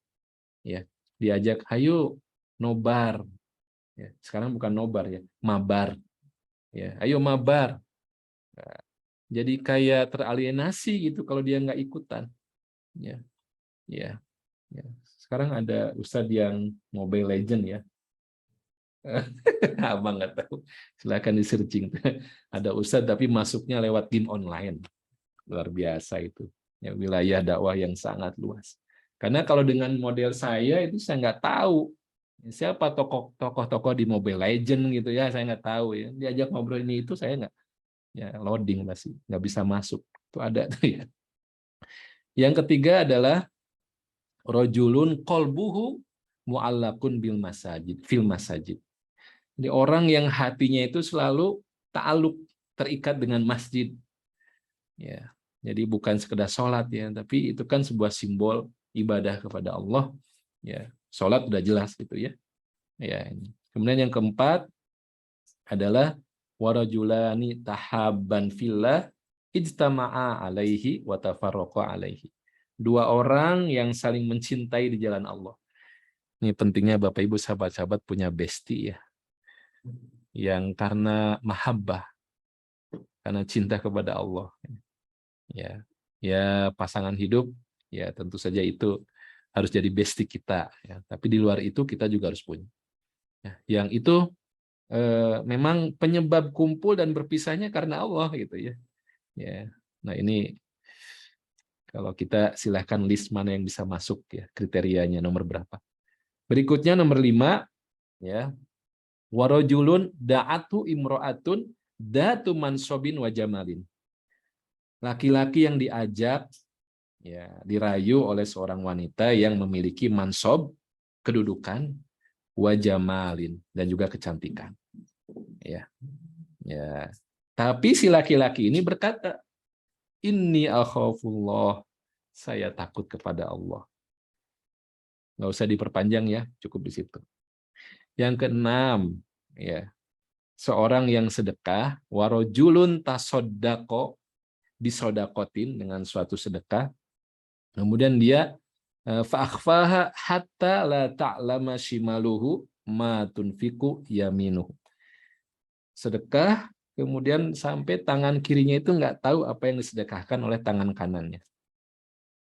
[SPEAKER 1] Ya, diajak ayo nobar ya, sekarang bukan nobar ya, mabar ya, ayo mabar. Nah, jadi kayak teralienasi gitu kalau dia nggak ikutan ya. Ya, ya. Sekarang ada ustadz yang Mobile Legend ya. Abang nggak tahu, silakan di searching. Ada ustadz tapi masuknya lewat game online, luar biasa itu ya, wilayah dakwah yang sangat luas. Karena kalau dengan model saya itu saya nggak tahu siapa tokoh-tokoh di Mobile Legend gitu ya, saya nggak tahu ya. Diajak ngobrol ini itu saya nggak ya loading masih nggak bisa masuk. Itu ada tuh ya. Yang ketiga adalah rojulun kolbuhu mu'allakun bil masajid fil masajid. Jadi orang yang hatinya itu selalu ta'aluk, terikat dengan masjid. Ya. Jadi bukan sekedar sholat ya, tapi itu kan sebuah simbol ibadah kepada Allah. Ya, sholat udah jelas gitu ya. Ya, ini. Kemudian yang keempat adalah warajulani tahabban fillah ijtama'a alaihi wa tafarraqa alaihi. 2 orang yang saling mencintai di jalan Allah. Ini pentingnya Bapak Ibu sahabat-sahabat punya bestie ya. Yang karena mahabbah, karena cinta kepada Allah. Ya, ya pasangan hidup ya tentu saja itu harus jadi bestie kita ya. Tapi di luar itu kita juga harus punya. Ya, yang itu memang penyebab kumpul dan berpisahnya karena Allah gitu ya. Ya. Nah, ini kalau kita silahkan list mana yang bisa masuk ya, kriterianya nomor berapa. Berikutnya nomor 5 ya. Warajulun da'atu imro'atun datu mansobin wa jamalin. Laki-laki yang diajak ya dirayu oleh seorang wanita yang memiliki mansob, kedudukan, wa jamalin dan juga kecantikan. Ya. Ya. Tapi si laki-laki ini berkata, "Inni akhafullah." Saya takut kepada Allah. Nggak usah diperpanjang ya, cukup di situ. Yang keenam, ya, seorang yang sedekah, warojulun tasoddaqo, disodakotin dengan suatu sedekah, kemudian dia fa'akhfaha hatta la ta'lama shimaluhu ma tunfiku yaminuhu. Sedekah, kemudian sampai tangan kirinya itu nggak tahu apa yang disedekahkan oleh tangan kanannya.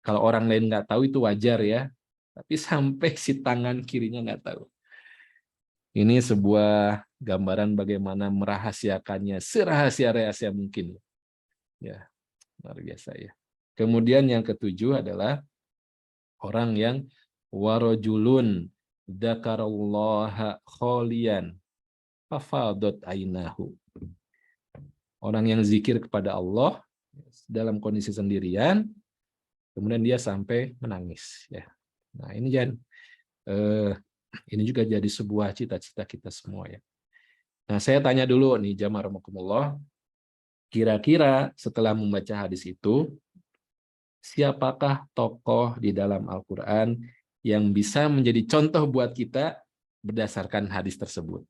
[SPEAKER 1] Kalau orang lain nggak tahu itu wajar ya, tapi sampai si tangan kirinya nggak tahu. Ini sebuah gambaran bagaimana merahasiakannya serahasia-rahasia mungkin. Ya, luar biasa ya. Kemudian yang ketujuh adalah orang yang warojulun dzakarallaha kholian fafadot ainahu. Orang yang zikir kepada Allah dalam kondisi sendirian, kemudian dia sampai menangis. Ya. Nah ini ini juga jadi sebuah cita-cita kita semua ya. Nah saya tanya dulu nih jamaah rahimakumullah, kira-kira setelah membaca hadis itu, siapakah tokoh di dalam Al-Quran yang bisa menjadi contoh buat kita berdasarkan hadis tersebut?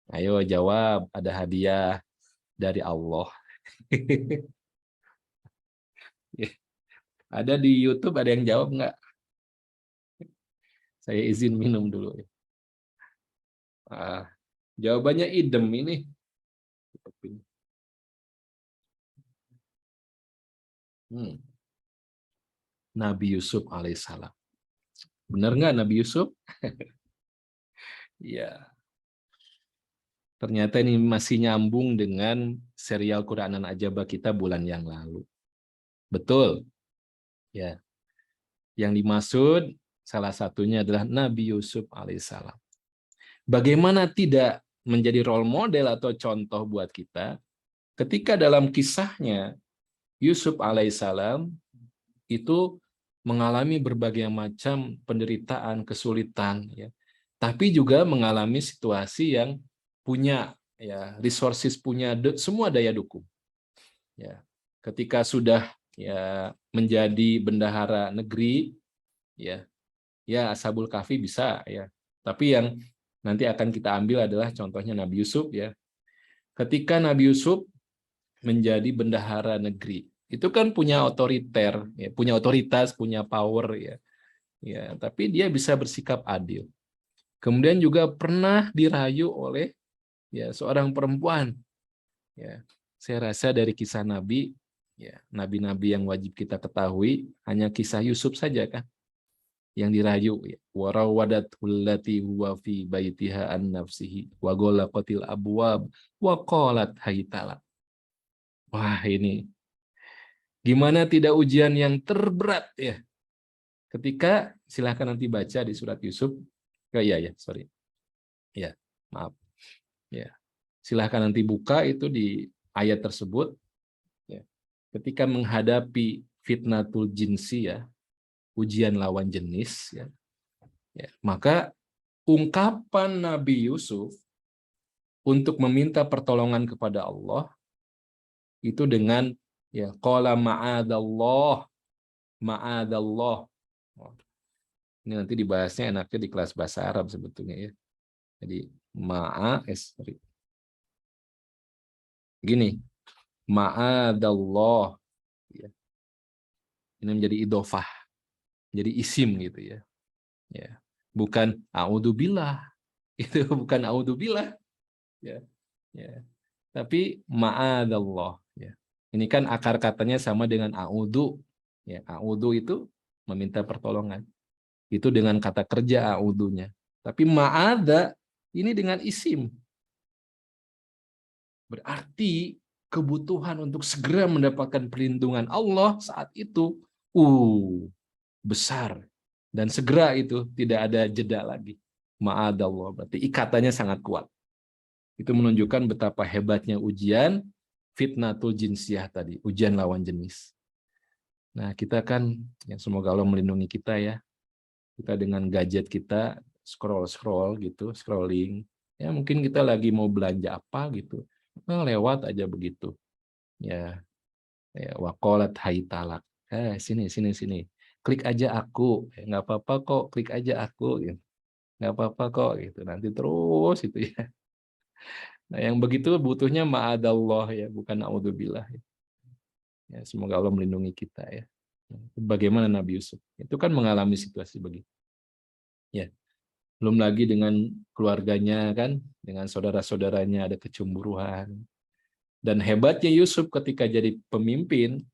[SPEAKER 1] Ayo jawab, ada hadiah dari Allah. Ada di YouTube, ada yang jawab nggak? Saya izin minum dulu. Jawabannya idem ini. Nabi Yusuf alaihissalam. Benar nggak Nabi Yusuf? Iya. Ternyata ini masih nyambung dengan serial Quranan Ajaba kita bulan yang lalu. Betul. Ya. Yang dimaksud salah satunya adalah Nabi Yusuf alaihissalam. Bagaimana tidak menjadi role model atau contoh buat kita ketika dalam kisahnya Yusuf alaihissalam itu mengalami berbagai macam penderitaan, kesulitan, ya. Tapi juga mengalami situasi yang punya ya resources, punya semua daya dukung. Ya. Ketika sudah ya menjadi bendahara negeri, ya Ashabul Kahfi bisa ya. Tapi yang nanti akan kita ambil adalah contohnya Nabi Yusuf ya. Ketika Nabi Yusuf menjadi bendahara negeri, itu kan punya otoriter, ya, punya otoritas, punya power ya. Ya, tapi dia bisa bersikap adil. Kemudian juga pernah dirayu oleh ya seorang perempuan. Ya, saya rasa dari kisah Nabi, ya nabi-nabi yang wajib kita ketahui hanya kisah Yusuf saja kan yang dirayu ya. Warawadathu allati huwa fi baitiha an nafsihi wa ghalaqatil abwab wa qalat haytala. Wah, ini gimana tidak ujian yang terberat ya. Ketika silahkan nanti baca di surat Yusuf. Sorry. Ya, maaf. Ya. Silahkan nanti buka itu di ayat tersebut ya. Ketika menghadapi fitnatul jinsi ya, ujian lawan jenis ya. Ya, maka ungkapan Nabi Yusuf untuk meminta pertolongan kepada Allah itu dengan ya qala ma'adallah. Ini nanti dibahasnya enaknya di kelas bahasa Arab sebetulnya ya. Jadi sorry. Gini, ma'adallah ya. Ini menjadi idhofah, jadi isim gitu ya. Ya. Bukan a'udzubillah. Itu bukan a'udzubillah ya. Ya. Tapi ma'adallah ya. Ini kan akar katanya sama dengan a'udzu. Ya, a'udzu itu meminta pertolongan. Itu dengan kata kerja a'udzunya. Tapi ma'ada ini dengan isim. Berarti kebutuhan untuk segera mendapatkan perlindungan Allah saat itu besar dan segera itu tidak ada jeda lagi. Ma'adallah berarti ikatannya sangat kuat. Itu menunjukkan betapa hebatnya ujian fitnatul jinsiyah tadi, ujian lawan jenis. Nah, kita kan ya semoga Allah melindungi kita ya. Kita dengan gadget kita scroll gitu, scrolling. Ya mungkin kita lagi mau belanja apa gitu. Lewat aja begitu. Ya waqalat haytalak. Sini. klik aja aku, nggak apa-apa kok, klik aja aku, gitu. Nggak apa-apa kok, gitu. Nanti terus itu ya. Nah, yang begitu butuhnya ma'adallah ya, bukan naudzubillah. Ya, semoga Allah melindungi kita ya. Bagaimana Nabi Yusuf? Itu kan mengalami situasi begitu. Ya, belum lagi dengan keluarganya kan, dengan saudara-saudaranya ada kecemburuan. Dan hebatnya Yusuf ketika jadi pemimpin,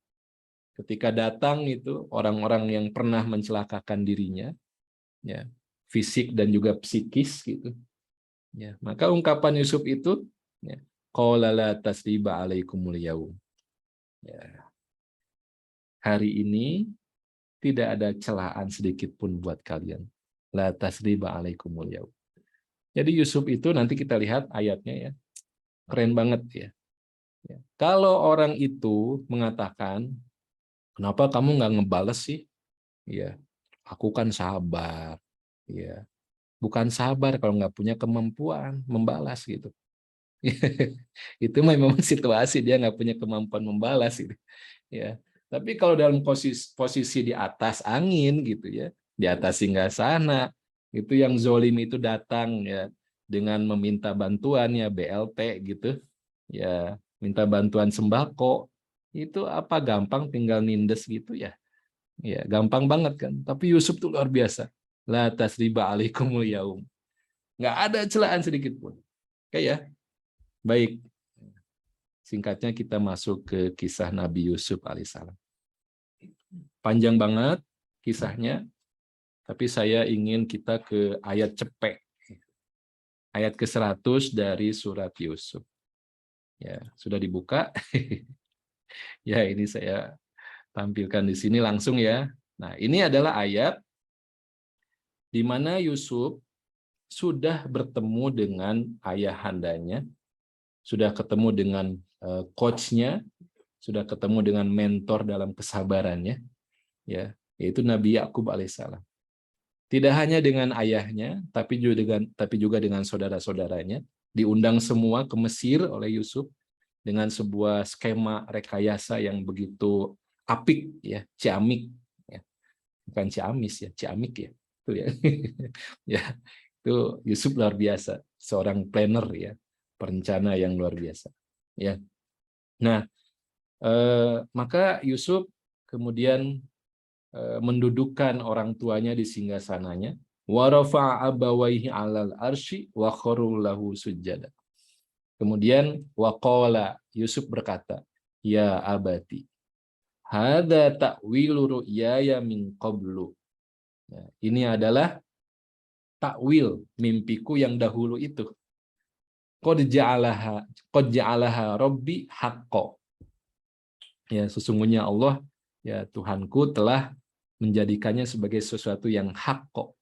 [SPEAKER 1] ketika datang itu orang-orang yang pernah mencelakakan dirinya, ya, fisik dan juga psikis gitu. Ya, maka ungkapan Yusuf itu, ya, qala la tasriba alaikumul yaum. Ya, hari ini tidak ada celaan sedikit pun buat kalian. La tasriba alaikumul yaum. Jadi Yusuf itu nanti kita lihat ayatnya ya, keren banget ya. Ya. Kalau orang itu mengatakan, kenapa kamu nggak ngebales sih? Ya, aku kan sabar. Ya, bukan sabar kalau nggak punya kemampuan membalas gitu. Itu memang situasi dia nggak punya kemampuan membalas gitu. Ya, tapi kalau dalam posisi di atas angin gitu ya, di atas singgasana, itu yang zolim itu datang ya dengan meminta bantuan ya BLT gitu, ya minta bantuan sembako, itu apa gampang tinggal nindes gitu ya, ya gampang banget kan. Tapi Yusuf tuh luar biasa, la tasriba alaikumul yaum, nggak ada celaan sedikit pun. Oke ya, baik. Singkatnya kita masuk ke kisah Nabi Yusuf alaihissalam. Panjang banget kisahnya, tapi saya ingin kita ke ayat cepek. Ayat ke-100 dari surat Yusuf. Ya, sudah dibuka. Ya, ini saya tampilkan di sini langsung ya. Nah, ini adalah ayat di mana Yusuf sudah bertemu dengan ayahandanya, sudah ketemu dengan coachnya, sudah ketemu dengan mentor dalam kesabarannya, ya, yaitu Nabi Yakub alaihissalam. Tidak hanya dengan ayahnya, tapi juga dengan saudara-saudaranya, diundang semua ke Mesir oleh Yusuf dengan sebuah skema rekayasa yang begitu apik ya, ciamik ya. Bukan ciamis ya, ciamik ya. Itu ya. Ya, itu Yusuf luar biasa, seorang planner ya, perencana yang luar biasa. Ya. Nah, maka Yusuf kemudian mendudukkan orang tuanya di singgasananya, wa rafa'a abawaihi 'alal arsy wa kharru lahu sujada. Kemudian waqala, Yusuf berkata, ya abati, hadza ta'wilu ru'yaya min qablu. Ya, ini adalah takwil mimpiku yang dahulu itu. Qad ja'alaha rabbi haqqo. Ya, sesungguhnya Allah, ya Tuhanku telah menjadikannya sebagai sesuatu yang haqqo.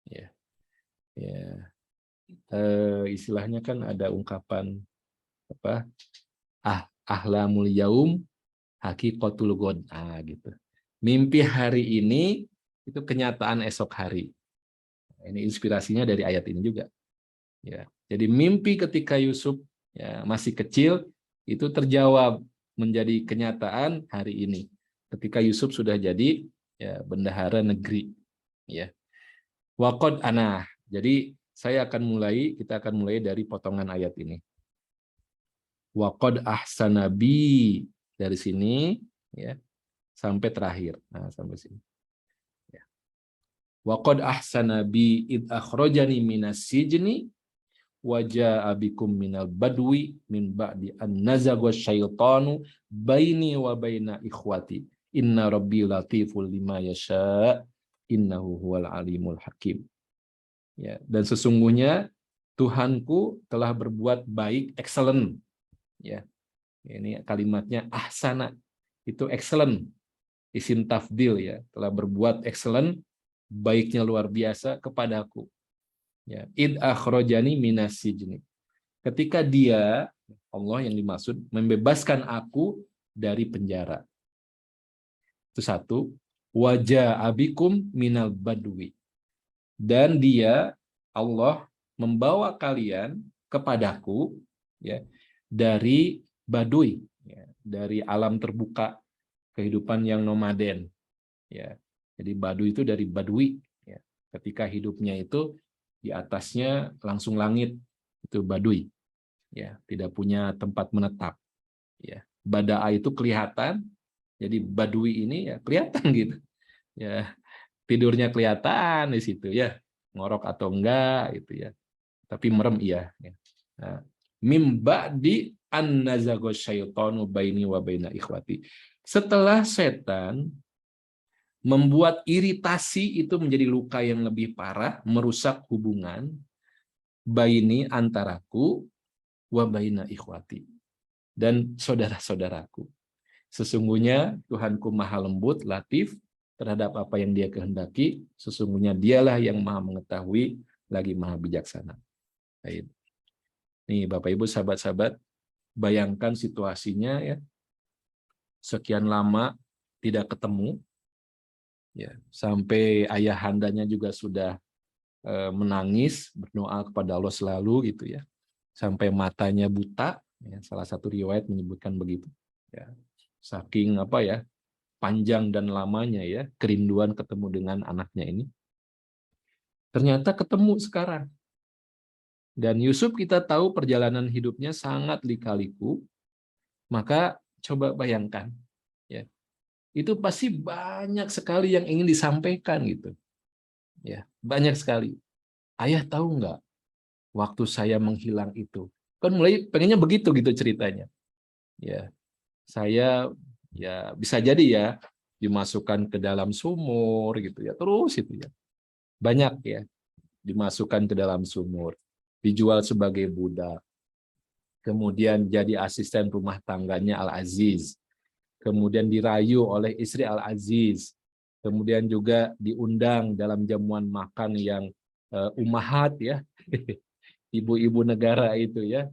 [SPEAKER 1] Ya, ya. Istilahnya kan ada ungkapan apa? Ahlamul yaum haqiqatul ghad, gitu. Mimpi hari ini itu kenyataan esok hari. Ini inspirasinya dari ayat ini juga. Ya. Jadi mimpi ketika Yusuf ya, masih kecil itu terjawab menjadi kenyataan hari ini. Ketika Yusuf sudah jadi ya, bendahara negeri. Ya. Waqad ana. Jadi kita akan mulai dari potongan ayat ini. Waqad ahsana bi, dari sini ya sampai terakhir. Nah, sampai sini. Ya. Waqad ahsana bi id akhrajani minas sijni wa jaa bikum minal badwi min ba'di an nazagha syaitanu baini wa baina ikhwati. Inna rabbi latiful lima yasha. Innahu huwal alimul hakim. Ya, dan sesungguhnya Tuhanku telah berbuat baik, excellent. Ya, ini kalimatnya ahsana, itu excellent, isim tafdil ya, telah berbuat excellent, baiknya luar biasa kepadaku. Ya, id akhrajani minas sijni. Ketika dia, Allah yang dimaksud, membebaskan aku dari penjara. Itu satu. Wajah abikum minal badwi. Dan dia, Allah, membawa kalian kepadaku ya dari Baduy, ya, dari alam terbuka, kehidupan yang nomaden, ya, Jadi Baduy itu dari Badui, ya. Ketika hidupnya itu di atasnya langsung langit, itu Baduy, ya, tidak punya tempat menetap, ya. Badaa itu kelihatan, jadi Badui ini ya kelihatan gitu, ya, tidurnya kelihatan di situ, ya, ngorok atau enggak gitu, ya, tapi merem iya, ya. Nah, mimba di an-nazago syaitanu baini wa baina ikhwati. Setelah setan membuat iritasi itu menjadi luka yang lebih parah, merusak hubungan baini antaraku wa baina ikhwati, dan saudara-saudaraku. Sesungguhnya Tuhanku maha lembut, latif terhadap apa yang Dia kehendaki. Sesungguhnya Dialah yang maha mengetahui lagi maha bijaksana. Baik. Nih Bapak Ibu sahabat-sahabat, bayangkan situasinya ya. Sekian lama tidak ketemu, ya, sampai ayahandanya juga sudah menangis, berdoa kepada Allah selalu gitu ya. Sampai matanya buta, ya, salah satu riwayat menyebutkan begitu. Ya. Saking apa ya, panjang dan lamanya ya kerinduan ketemu dengan anaknya ini. Ternyata ketemu sekarang. Dan Yusuf kita tahu perjalanan hidupnya sangat lika-liku, maka coba bayangkan, ya, itu pasti banyak sekali yang ingin disampaikan gitu, ya, banyak sekali. Ayah tahu nggak waktu saya menghilang itu? Kan mulai pengennya begitu gitu ceritanya. Ya, saya ya bisa jadi ya dimasukkan ke dalam sumur gitu ya, terus itu ya. Banyak ya dimasukkan ke dalam sumur, dijual sebagai budak, kemudian jadi asisten rumah tangganya Al-Aziz, kemudian dirayu oleh istri Al-Aziz, kemudian juga diundang dalam jamuan makan yang umahat ya, ibu-ibu negara itu ya.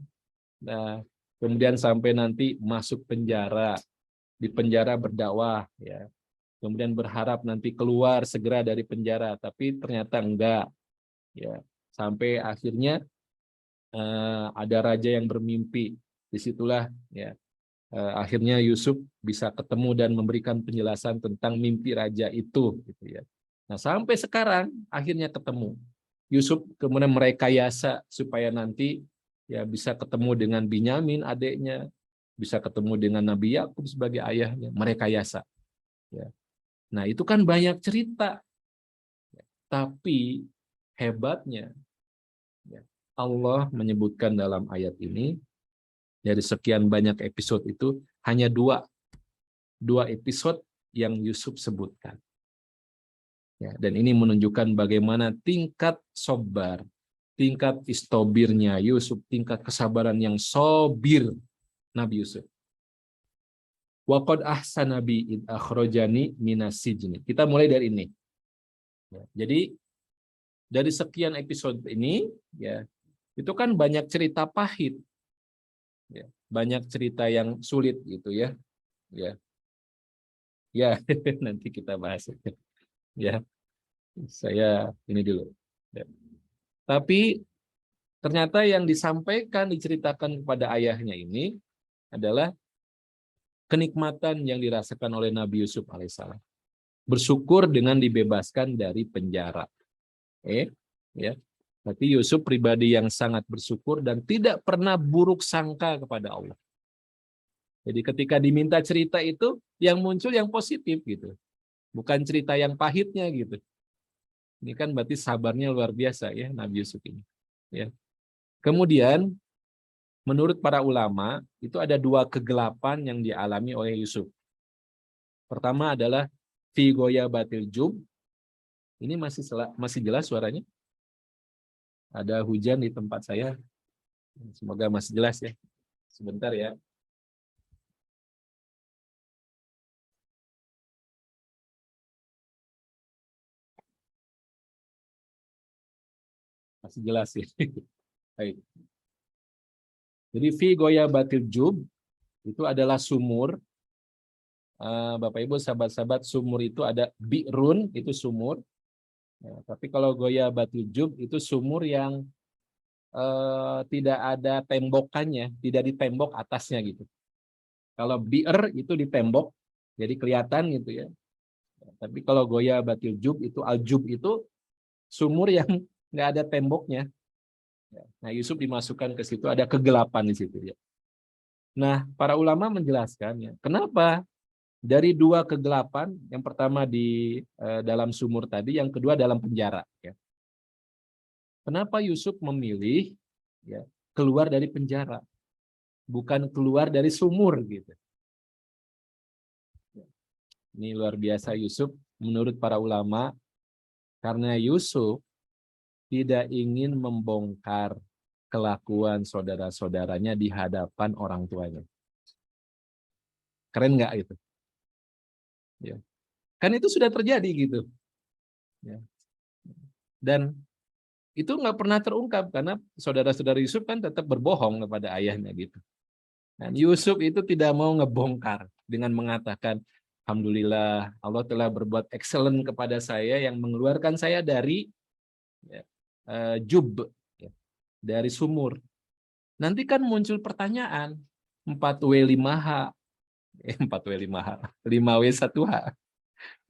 [SPEAKER 1] Nah, kemudian sampai nanti masuk penjara, di penjara berdakwah ya. Kemudian berharap nanti keluar segera dari penjara, tapi ternyata enggak ya. Sampai akhirnya ada raja yang bermimpi. Disitulah ya akhirnya Yusuf bisa ketemu dan memberikan penjelasan tentang mimpi raja itu gitu ya. Nah, sampai sekarang akhirnya ketemu. Yusuf kemudian merekayasa supaya nanti ya bisa ketemu dengan Binyamin adiknya, bisa ketemu dengan Nabi Yakub sebagai ayahnya, merekayasa ya. Nah, itu kan banyak cerita. Tapi hebatnya ya, Allah menyebutkan dalam ayat ini dari sekian banyak episode itu hanya dua episode yang Yusuf sebutkan. Ya, dan ini menunjukkan bagaimana tingkat sobar, tingkat istobirnya Yusuf, tingkat kesabaran yang sobir Nabi Yusuf. Wa qad ahsana bi id akhrajani minas sijni. Kita mulai dari ini. Ya, jadi dari sekian episode ini ya, itu kan banyak cerita pahit. Ya, banyak cerita yang sulit gitu ya. Ya. Ya, nanti kita bahas. Ya, saya ini dulu. Ya. Tapi ternyata yang disampaikan, diceritakan kepada ayahnya ini adalah kenikmatan yang dirasakan oleh Nabi Yusuf alaihissalam. Bersyukur dengan dibebaskan dari penjara. Ya. Berarti Yusuf pribadi yang sangat bersyukur dan tidak pernah buruk sangka kepada Allah. Jadi ketika diminta cerita itu, yang muncul yang positif gitu. Bukan cerita yang pahitnya gitu. Ini kan berarti sabarnya luar biasa ya Nabi Yusuf ini. Ya. Kemudian menurut para ulama itu ada dua kegelapan yang dialami oleh Yusuf. Pertama adalah fi batil jub. Ini masih jelas suaranya? Ada hujan di tempat saya. Semoga masih jelas ya. Sebentar ya. Masih jelas ya. Baik. Jadi fi batil jub itu adalah sumur. Bapak Ibu sahabat-sahabat, sumur itu ada bi'run, itu sumur. Ya, tapi kalau batil jub itu sumur yang tidak ada tembokannya, tidak ditembok atasnya gitu. Kalau bi'r itu ditembok, jadi kelihatan gitu ya. Tapi kalau goya batil jub itu aljub itu sumur yang nggak ada temboknya. Nah, Yusuf dimasukkan ke situ, ada kegelapan di situ ya. Nah, para ulama menjelaskan ya, kenapa dari dua kegelapan, yang pertama di dalam sumur tadi, yang kedua dalam penjara ya. Kenapa Yusuf memilih ya keluar dari penjara, bukan keluar dari sumur gitu. Ini luar biasa Yusuf menurut para ulama, karena Yusuf tidak ingin membongkar kelakuan saudara-saudaranya di hadapan orang tuanya. Keren nggak itu? Ya. Kan itu sudah terjadi gitu. Ya. Dan itu nggak pernah terungkap karena saudara-saudara Yusuf kan tetap berbohong kepada ayahnya gitu. Dan Yusuf itu tidak mau ngebongkar dengan mengatakan, Alhamdulillah Allah telah berbuat excellent kepada saya yang mengeluarkan saya dari ya, jub, ya, dari sumur. Nanti kan muncul pertanyaan, 4W5H, 4W5H, 5W1H.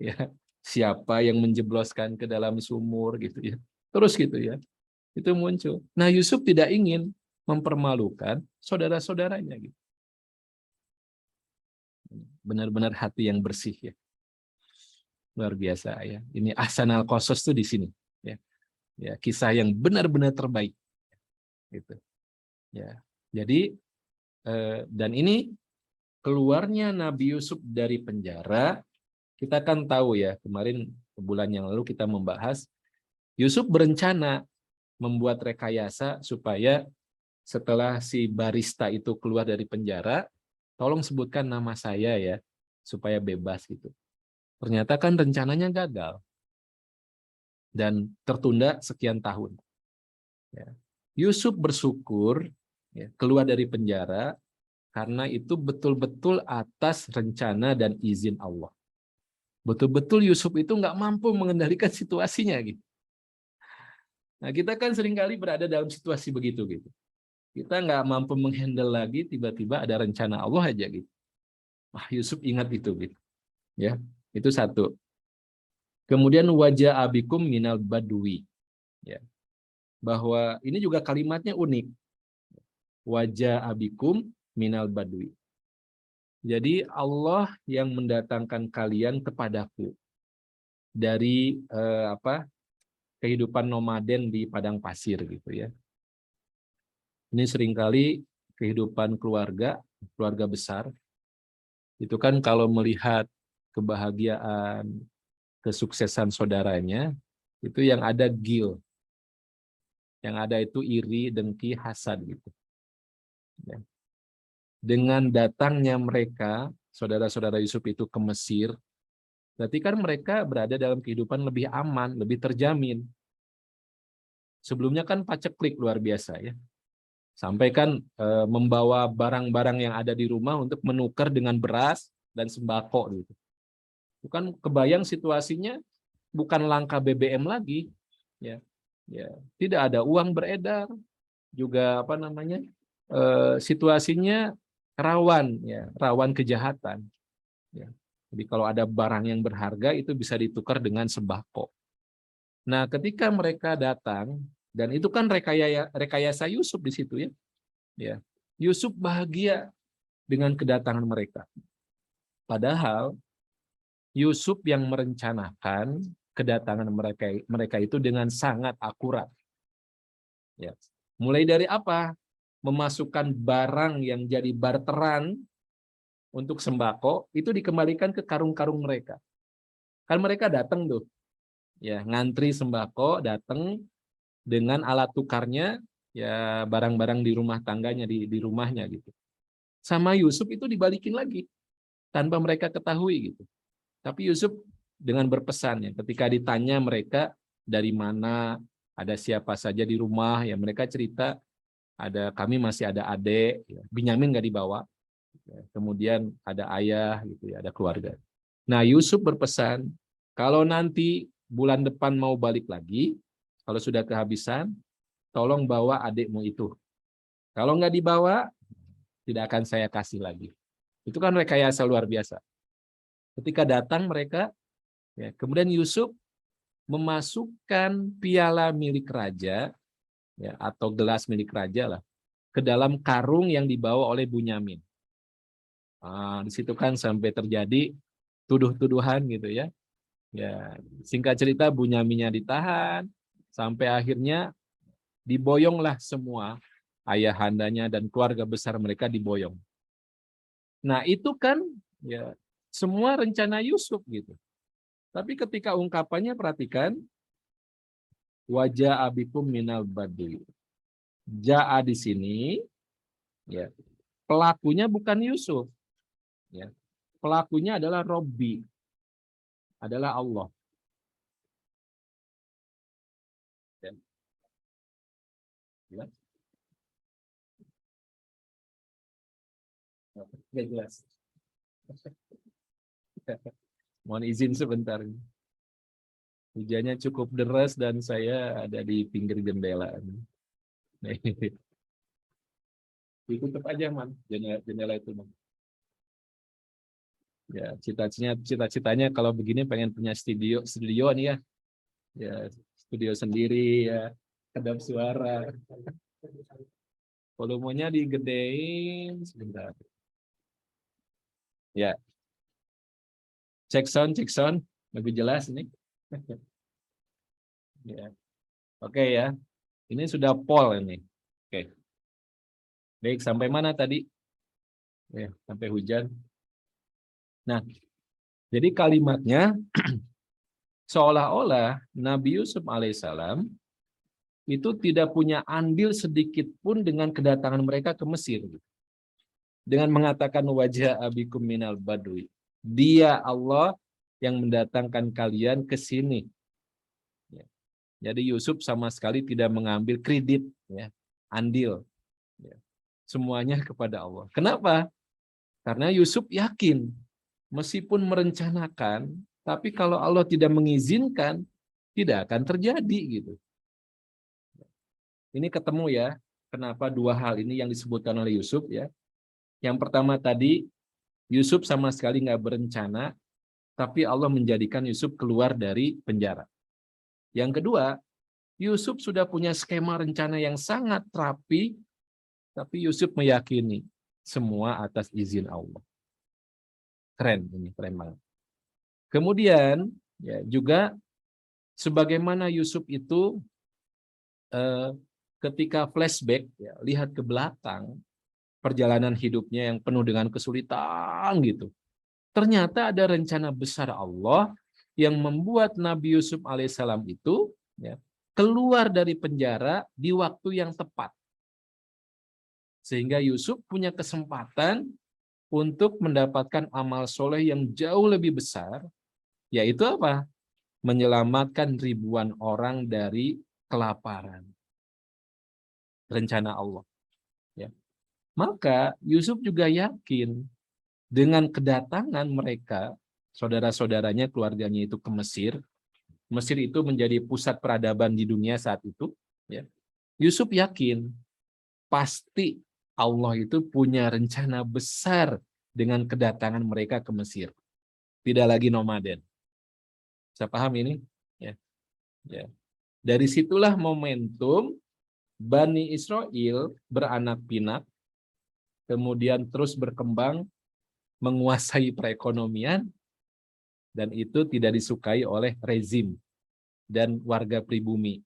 [SPEAKER 1] Ya, siapa yang menjebloskan ke dalam sumur gitu ya. Terus gitu ya. Itu muncul. Nah, Yusuf tidak ingin mempermalukan saudara-saudaranya gitu. Benar-benar hati yang bersih ya. Luar biasa ya. Ini ahsanal qasas tuh di sini ya. Ya, kisah yang benar-benar terbaik gitu. Ya. Jadi dan ini keluarnya Nabi Yusuf dari penjara, kita kan tahu ya, kemarin bulan yang lalu kita membahas Yusuf berencana membuat rekayasa supaya setelah si barista itu keluar dari penjara, tolong sebutkan nama saya ya, supaya bebas gitu. Ternyata kan rencananya gagal dan tertunda sekian tahun. Ya. Yusuf bersyukur ya, keluar dari penjara karena itu betul-betul atas rencana dan izin Allah. Betul-betul Yusuf itu nggak mampu mengendalikan situasinya gitu. Nah, kita kan seringkali berada dalam situasi begitu gitu. Kita nggak mampu menghandle lagi, tiba-tiba ada rencana Allah aja gitu. Yusuf ingat itu gitu. Ya, itu satu. Kemudian wajah abikum minal badui. Ya. Bahwa ini juga kalimatnya unik. Wajah abikum minal badui. Jadi Allah yang mendatangkan kalian kepadaku dari kehidupan nomaden di padang pasir gitu ya. Ini seringkali kehidupan keluarga besar itu kan kalau melihat kebahagiaan, kesuksesan saudaranya, itu yang ada gil. Yang ada itu iri, dengki, hasad gitu. Ya. Dengan datangnya mereka, saudara-saudara Yusuf itu ke Mesir, berarti kan mereka berada dalam kehidupan lebih aman, lebih terjamin. Sebelumnya kan paceklik luar biasa ya. Sampai kan membawa barang-barang yang ada di rumah untuk menukar dengan beras dan sembako gitu. Bukan kebayang situasinya bukan langka BBM lagi ya. Ya, tidak ada uang beredar, juga situasinya rawan ya, rawan kejahatan ya. Jadi kalau ada barang yang berharga itu bisa ditukar dengan sembako. Nah, ketika mereka datang dan itu kan rekayasa Yusuf di situ ya. Ya. Yusuf bahagia dengan kedatangan mereka. Padahal Yusuf yang merencanakan kedatangan mereka itu dengan sangat akurat. Ya. Mulai dari apa? Memasukkan barang yang jadi barteran untuk sembako itu dikembalikan ke karung-karung mereka. Kan mereka datang tuh, ya ngantri sembako, datang dengan alat tukarnya, ya barang-barang di rumah tangganya di rumahnya gitu. Sama Yusuf itu dibalikin lagi tanpa mereka ketahui gitu. Tapi Yusuf dengan berpesan ya, ketika ditanya mereka dari mana, ada siapa saja di rumah, ya mereka cerita kami masih ada adik, ya. Binyamin nggak dibawa, ya. Kemudian ada ayah gitu ya, ada keluarga. Nah Yusuf berpesan kalau nanti bulan depan mau balik lagi, kalau sudah kehabisan, tolong bawa adikmu itu. Kalau nggak dibawa, tidak akan saya kasih lagi. Itu kan rekayasa luar biasa. Ketika datang mereka, Ya, kemudian Yusuf memasukkan piala milik raja, ya, atau gelas milik raja lah, ke dalam karung yang dibawa oleh Bunyamin. Di situ kan sampai terjadi tuduh-tuduhan gitu ya. Ya, singkat cerita Bunyaminnya ditahan sampai akhirnya diboyonglah semua ayahandanya dan keluarga besar mereka diboyong. Nah, itu kan ya semua rencana Yusuf gitu. Tapi ketika ungkapannya perhatikan wajah abikum minal badui. Ja'a di sini ya pelakunya bukan Yusuf. Ya. Pelakunya adalah Robbi, adalah Allah. Ya. Ya. Ya, jelas. Mohon izin sebentar. Hujannya cukup deras dan saya ada di pinggir jendela. Ditutup aja, Man. Jendela itu, Man. Ya, cita-citanya kalau begini pengen punya studio nih ya. Ya, studio sendiri ya, kedap suara. Volumenya digedein sebentar. Ya, cek sound, lebih jelas nih. Ya. Oke ya. Ini sudah poll ini. Oke. Baik, sampai mana tadi? Ya, sampai hujan. Nah, jadi kalimatnya seolah-olah Nabi Yusuf alaihissalam itu tidak punya andil sedikit pun dengan kedatangan mereka ke Mesir. Dengan mengatakan wajah abikum minal badui. Dia Allah yang mendatangkan kalian ke sini. Ya. Jadi Yusuf sama sekali tidak mengambil kredit, ya, andil. Ya. Semuanya kepada Allah. Kenapa? Karena Yusuf yakin, meskipun merencanakan, tapi kalau Allah tidak mengizinkan, tidak akan terjadi gitu. Ini ketemu ya, kenapa dua hal ini yang disebutkan oleh Yusuf ya. Yang pertama tadi, Yusuf sama sekali nggak berencana, tapi Allah menjadikan Yusuf keluar dari penjara. Yang kedua, Yusuf sudah punya skema rencana yang sangat rapi, tapi Yusuf meyakini semua atas izin Allah. Keren, ini keren banget. Kemudian ya juga sebagaimana Yusuf itu ketika flashback, ya, lihat ke belakang perjalanan hidupnya yang penuh dengan kesulitan gitu. Ternyata ada rencana besar Allah yang membuat Nabi Yusuf alaihissalam itu ya, keluar dari penjara di waktu yang tepat. Sehingga Yusuf punya kesempatan untuk mendapatkan amal soleh yang jauh lebih besar, yaitu apa? Menyelamatkan ribuan orang dari kelaparan. Rencana Allah. Ya. Maka Yusuf juga yakin dengan kedatangan mereka, saudara-saudaranya, keluarganya itu ke Mesir. Mesir itu menjadi pusat peradaban di dunia saat itu. Ya. Yusuf yakin pasti Allah itu punya rencana besar dengan kedatangan mereka ke Mesir. Tidak lagi nomaden. Saya paham ini? Ya. Ya. Dari situlah momentum Bani Israel beranak pinak, kemudian terus berkembang, menguasai perekonomian, dan itu tidak disukai oleh rezim dan warga pribumi.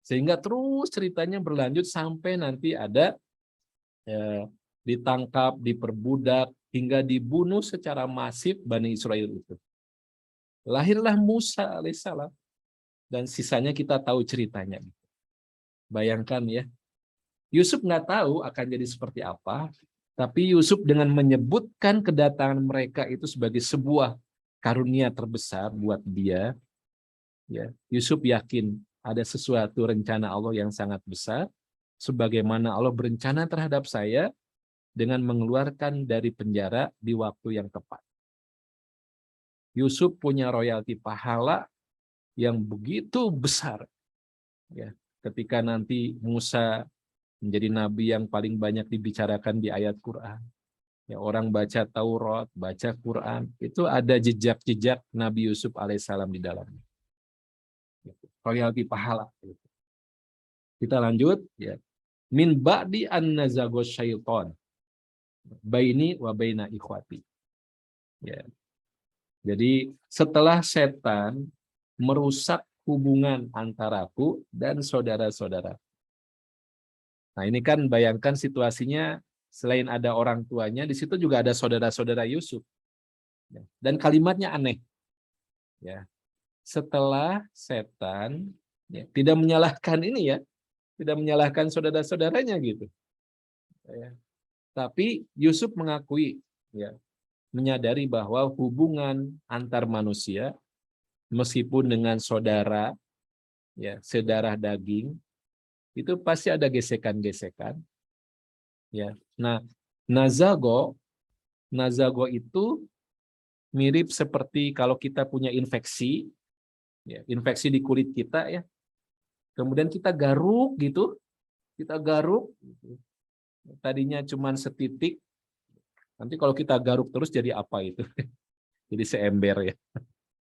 [SPEAKER 1] Sehingga terus ceritanya berlanjut sampai nanti ada ditangkap, diperbudak, hingga dibunuh secara masif Bani Israel itu. Lahirlah Musa alaihissalam, dan sisanya kita tahu ceritanya. Bayangkan ya, Yusuf nggak tahu akan jadi seperti apa, tapi Yusuf dengan menyebutkan kedatangan mereka itu sebagai sebuah karunia terbesar buat dia, ya, Yusuf yakin ada sesuatu rencana Allah yang sangat besar, sebagaimana Allah berencana terhadap saya dengan mengeluarkan dari penjara di waktu yang tepat. Yusuf punya royalti pahala yang begitu besar. Ya, ketika nanti Musa menjadi nabi yang paling banyak dibicarakan di ayat Quran. Ya, orang baca Taurat, baca Quran, itu ada jejak-jejak Nabi Yusuf alaihissalam di dalamnya. Royalti pahala. Kita lanjut. Ya. Min ba'di an nazago syaiton baini wa baina ikhwati. Ya. Jadi setelah setan merusak hubungan antaraku dan saudara-saudara. Nah, ini kan bayangkan situasinya, selain ada orang tuanya, di situ juga ada saudara-saudara Yusuf. Dan kalimatnya aneh. Ya. Setelah setan tidak menyalahkan ini ya, tidak menyalahkan saudara-saudaranya gitu. Ya. Tapi Yusuf mengakui, ya, menyadari bahwa hubungan antar manusia, meskipun dengan saudara, ya, sedarah daging, itu pasti ada gesekan-gesekan. Ya. Nah, nazago itu mirip seperti kalau kita punya infeksi, ya, infeksi di kulit kita, ya. Kemudian kita garuk gitu, gitu. Tadinya cuma setitik, nanti kalau kita garuk terus jadi apa itu? Jadi seember ya.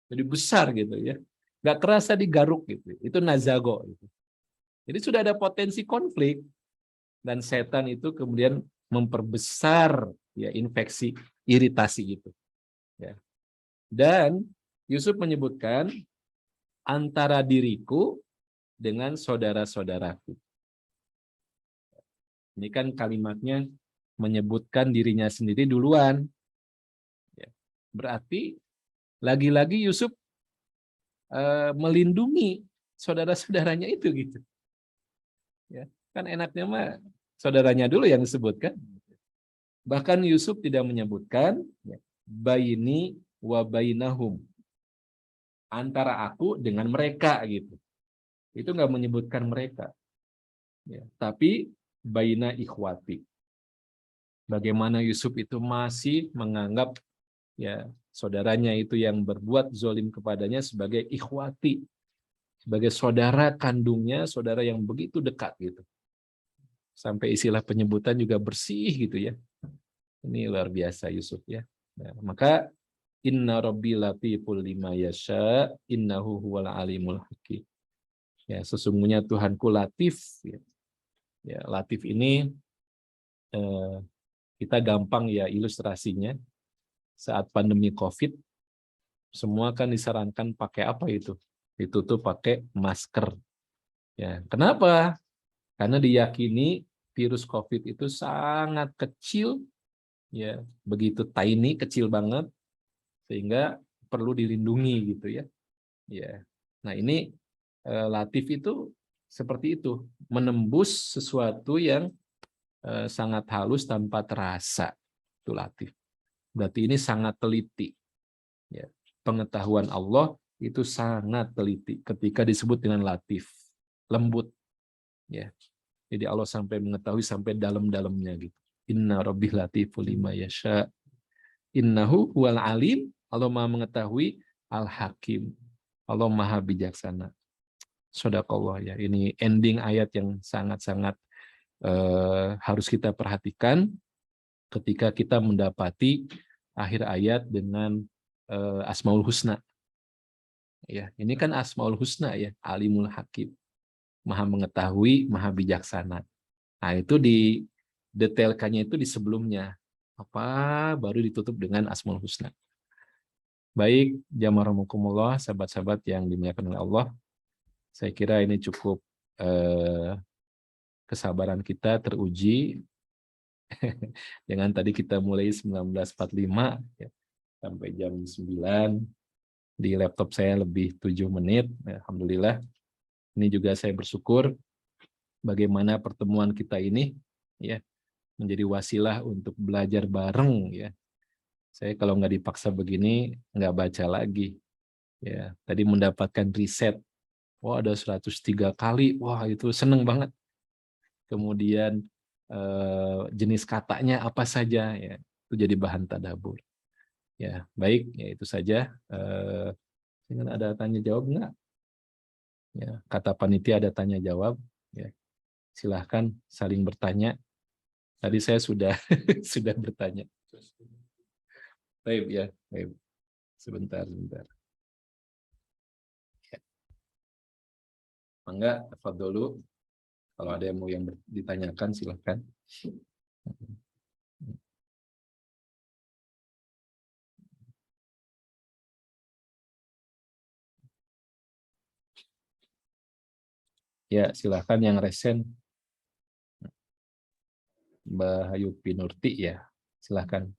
[SPEAKER 1] Jadi besar gitu ya. Nggak kerasa digaruk gitu. Itu nazago. Gitu. Jadi sudah ada potensi konflik dan setan itu kemudian memperbesar ya infeksi, iritasi gitu. Ya. Dan Yusuf menyebutkan antara diriku dengan saudara-saudaraku. Ini kan kalimatnya menyebutkan dirinya sendiri duluan. Ya. Berarti lagi-lagi Yusuf melindungi saudara-saudaranya itu gitu. Ya. Kan enaknya mah saudaranya dulu yang disebutkan. Bahkan Yusuf tidak menyebutkan ya, baini wa bainahum, antara aku dengan mereka gitu. Itu nggak menyebutkan mereka. Ya. Tapi baina ikhwati. Bagaimana Yusuf itu masih menganggap ya saudaranya itu yang berbuat zolim kepadanya sebagai ikhwati, sebagai saudara kandungnya, saudara yang begitu dekat gitu. Sampai istilah penyebutan juga bersih gitu ya. Ini luar biasa Yusuf ya. Nah, maka inna rabbi latiful lima yasha innahu huwal alimul hakim. Ya, sesungguhnya Tuhanku latif ya. Ya, latif ini kita gampang ya ilustrasinya. Saat pandemi Covid, semua kan disarankan pakai apa itu? Ditutup pakai masker. Ya, kenapa? Karena diyakini virus Covid itu sangat kecil, ya, begitu tiny, kecil banget, sehingga perlu dilindungi gitu ya. Ya. Nah ini Latif itu seperti itu, menembus sesuatu yang sangat halus tanpa terasa. Itu Latif. Berarti ini sangat teliti. Ya. Pengetahuan Allah itu sangat teliti ketika disebut dengan Latif, lembut. Ya. Jadi Allah sampai mengetahui sampai dalam-dalamnya gitu. Inna rabbih latiful lima yasha. Innahu huwal alim. Allah Maha mengetahui, al-hakim. Allah Maha bijaksana. Shadaqallah ya. Ini ending ayat yang sangat-sangat harus kita perhatikan ketika kita mendapati akhir ayat dengan Asmaul Husna. Ya, ini kan Asmaul Husna ya, Alimul Hakim. Maha mengetahui, Maha bijaksana. Nah, itu di detailkannya itu di sebelumnya. Apa baru ditutup dengan Asmaul Husna. Baik, jamaah rahimakumullah, sahabat-sahabat yang dimuliakan oleh Allah. Saya kira ini cukup kesabaran kita teruji. Dengan tadi kita mulai 19.45 ya, sampai jam 9. Di laptop saya lebih 7 menit. Alhamdulillah. Ini juga saya bersyukur bagaimana pertemuan kita ini ya menjadi wasilah untuk belajar bareng ya. Saya kalau nggak dipaksa begini nggak baca lagi. Ya, tadi mendapatkan riset. Wah, ada 103 kali. Wah, itu seneng banget. Kemudian jenis katanya apa saja ya. Itu jadi bahan tadabbur. Ya, baik, ya itu saja. Ada tanya jawab nggak? Ya, kata panitia ada tanya jawab. Ya, silahkan saling bertanya. Tadi saya sudah sudah bertanya. Baik ya, baik. Sebentar. Ya. Mangga, dulu. Kalau ada yang mau ditanyakan silahkan. Ya, silahkan yang resen. Mbak Ayu Pinurti ya, silahkan.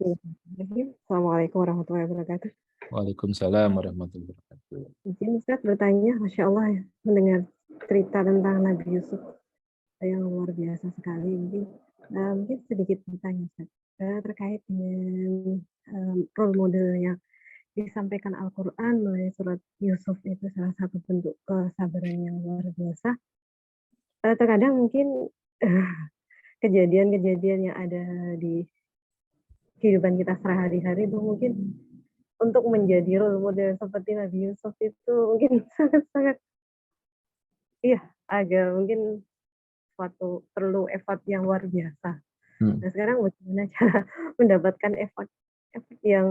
[SPEAKER 2] Assalamualaikum warahmatullahi wabarakatuh.
[SPEAKER 1] Waalaikumsalam warahmatullahi wabarakatuh.
[SPEAKER 2] Mungkin Ustaz bertanya, Masya Allah ya, mendengar cerita tentang Nabi Yusuf yang luar biasa sekali. Mungkin sedikit bertanya Ustaz, terkait dengan role model yang disampaikan Al-Quran melalui surat Yusuf itu salah satu bentuk kesabaran yang luar biasa. Terkadang mungkin kejadian-kejadian yang ada di kehidupan kita sehari-hari itu mungkin untuk menjadi role model seperti Nabi Yusuf itu mungkin sangat-sangat agak mungkin suatu perlu effort yang luar biasa. Nah sekarang bagaimana cara mendapatkan effort yang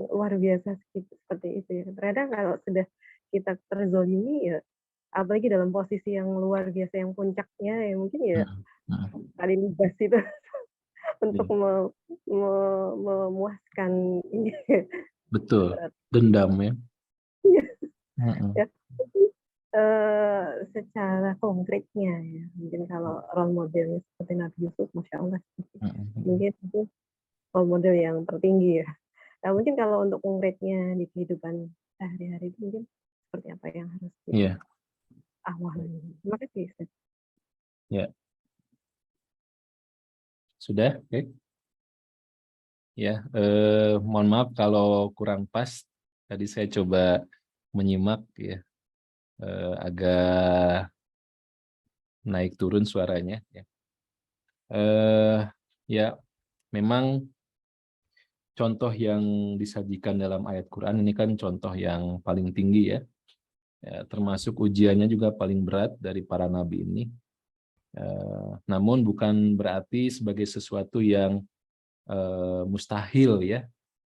[SPEAKER 2] luar biasa seperti itu ya. Terkadang kalau sudah kita terzolimi ya, apalagi dalam posisi yang luar biasa yang puncaknya ya mungkin ya paling bebas itu untuk memuaskan ini.
[SPEAKER 1] Betul, dendam ya.
[SPEAKER 2] Ya, secara konkretnya ya, mungkin kalau role modelnya seperti Nabi Yusuf, Masya Allah, mungkin itu role model yang tertinggi ya. Nah, mungkin kalau untuk konkretnya di kehidupan sehari-hari itu mungkin seperti apa yang harus kita awali. Terima kasih, Ustaz.
[SPEAKER 1] Ya. Sudah? Oke. Ya, mohon maaf kalau kurang pas. Tadi saya coba menyimak ya, agak naik turun suaranya. Ya, ya memang contoh yang disajikan dalam ayat Quran ini kan contoh yang paling tinggi ya. Termasuk ujiannya juga paling berat dari para nabi ini. Namun bukan berarti sebagai sesuatu yang mustahil ya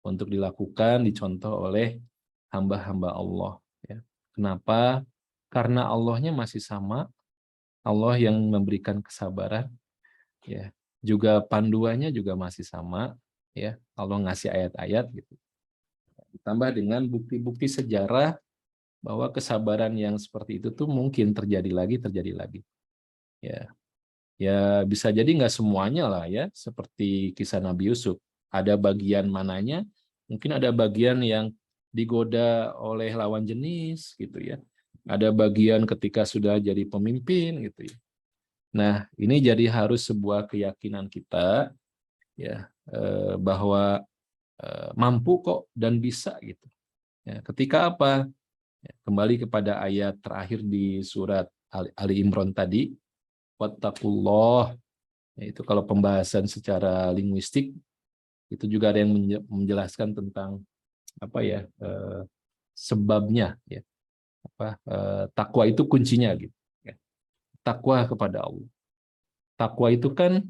[SPEAKER 1] untuk dilakukan, dicontoh oleh hamba-hamba Allah. Ya. Kenapa? Karena Allahnya masih sama, Allah yang memberikan kesabaran, ya. Juga panduannya juga masih sama, ya. Allah ngasih ayat-ayat gitu. Ditambah dengan bukti-bukti sejarah bahwa kesabaran yang seperti itu tuh mungkin terjadi lagi. Ya, ya bisa jadi nggak semuanya lah ya, seperti kisah Nabi Yusuf. Ada bagian mananya, mungkin ada bagian yang digoda oleh lawan jenis gitu ya. Ada bagian ketika sudah jadi pemimpin gitu ya. Nah, ini jadi harus sebuah keyakinan kita ya, bahwa mampu kok dan bisa gitu. Ya, ketika apa? Ya, kembali kepada ayat terakhir di surat Ali Imran tadi, wattaqullah. Itu kalau pembahasan secara linguistik itu juga ada yang menjelaskan tentang apa ya, sebabnya ya, takwa itu kuncinya gitu ya. Takwa kepada Allah. Takwa itu kan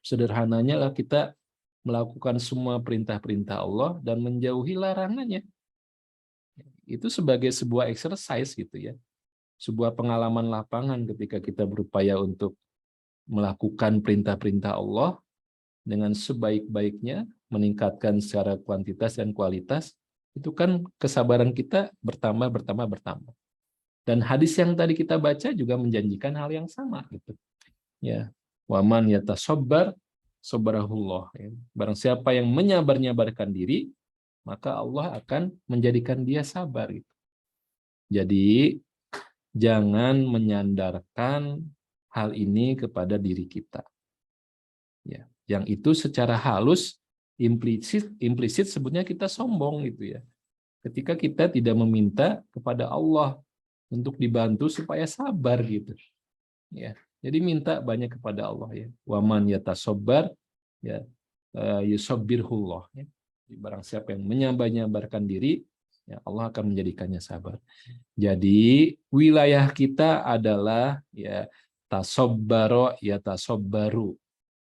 [SPEAKER 1] sederhananya lah kita melakukan semua perintah-perintah Allah dan menjauhi larangannya. Itu sebagai sebuah exercise gitu ya. Sebuah pengalaman lapangan ketika kita berupaya untuk melakukan perintah-perintah Allah dengan sebaik-baiknya, meningkatkan secara kuantitas dan kualitas, itu kan kesabaran kita bertambah. Dan hadis yang tadi kita baca juga menjanjikan hal yang sama gitu. Ya, waman yatasabbar sabarahullah. Ya. Barang siapa yang menyabar-nyabarkan diri, maka Allah akan menjadikan dia sabar gitu. Jadi jangan menyandarkan hal ini kepada diri kita. Ya, yang itu secara halus implisit sebetulnya kita sombong gitu ya. Ketika kita tidak meminta kepada Allah untuk dibantu supaya sabar gitu. Ya. Jadi minta banyak kepada Allah ya. Waman yatasabbar ya yusabbirhullah ya. Barang siapa yang menyabar-nyabarkan diri, ya Allah akan menjadikannya sabar. Jadi wilayah kita adalah ya tasabbaro ya tasabbaru.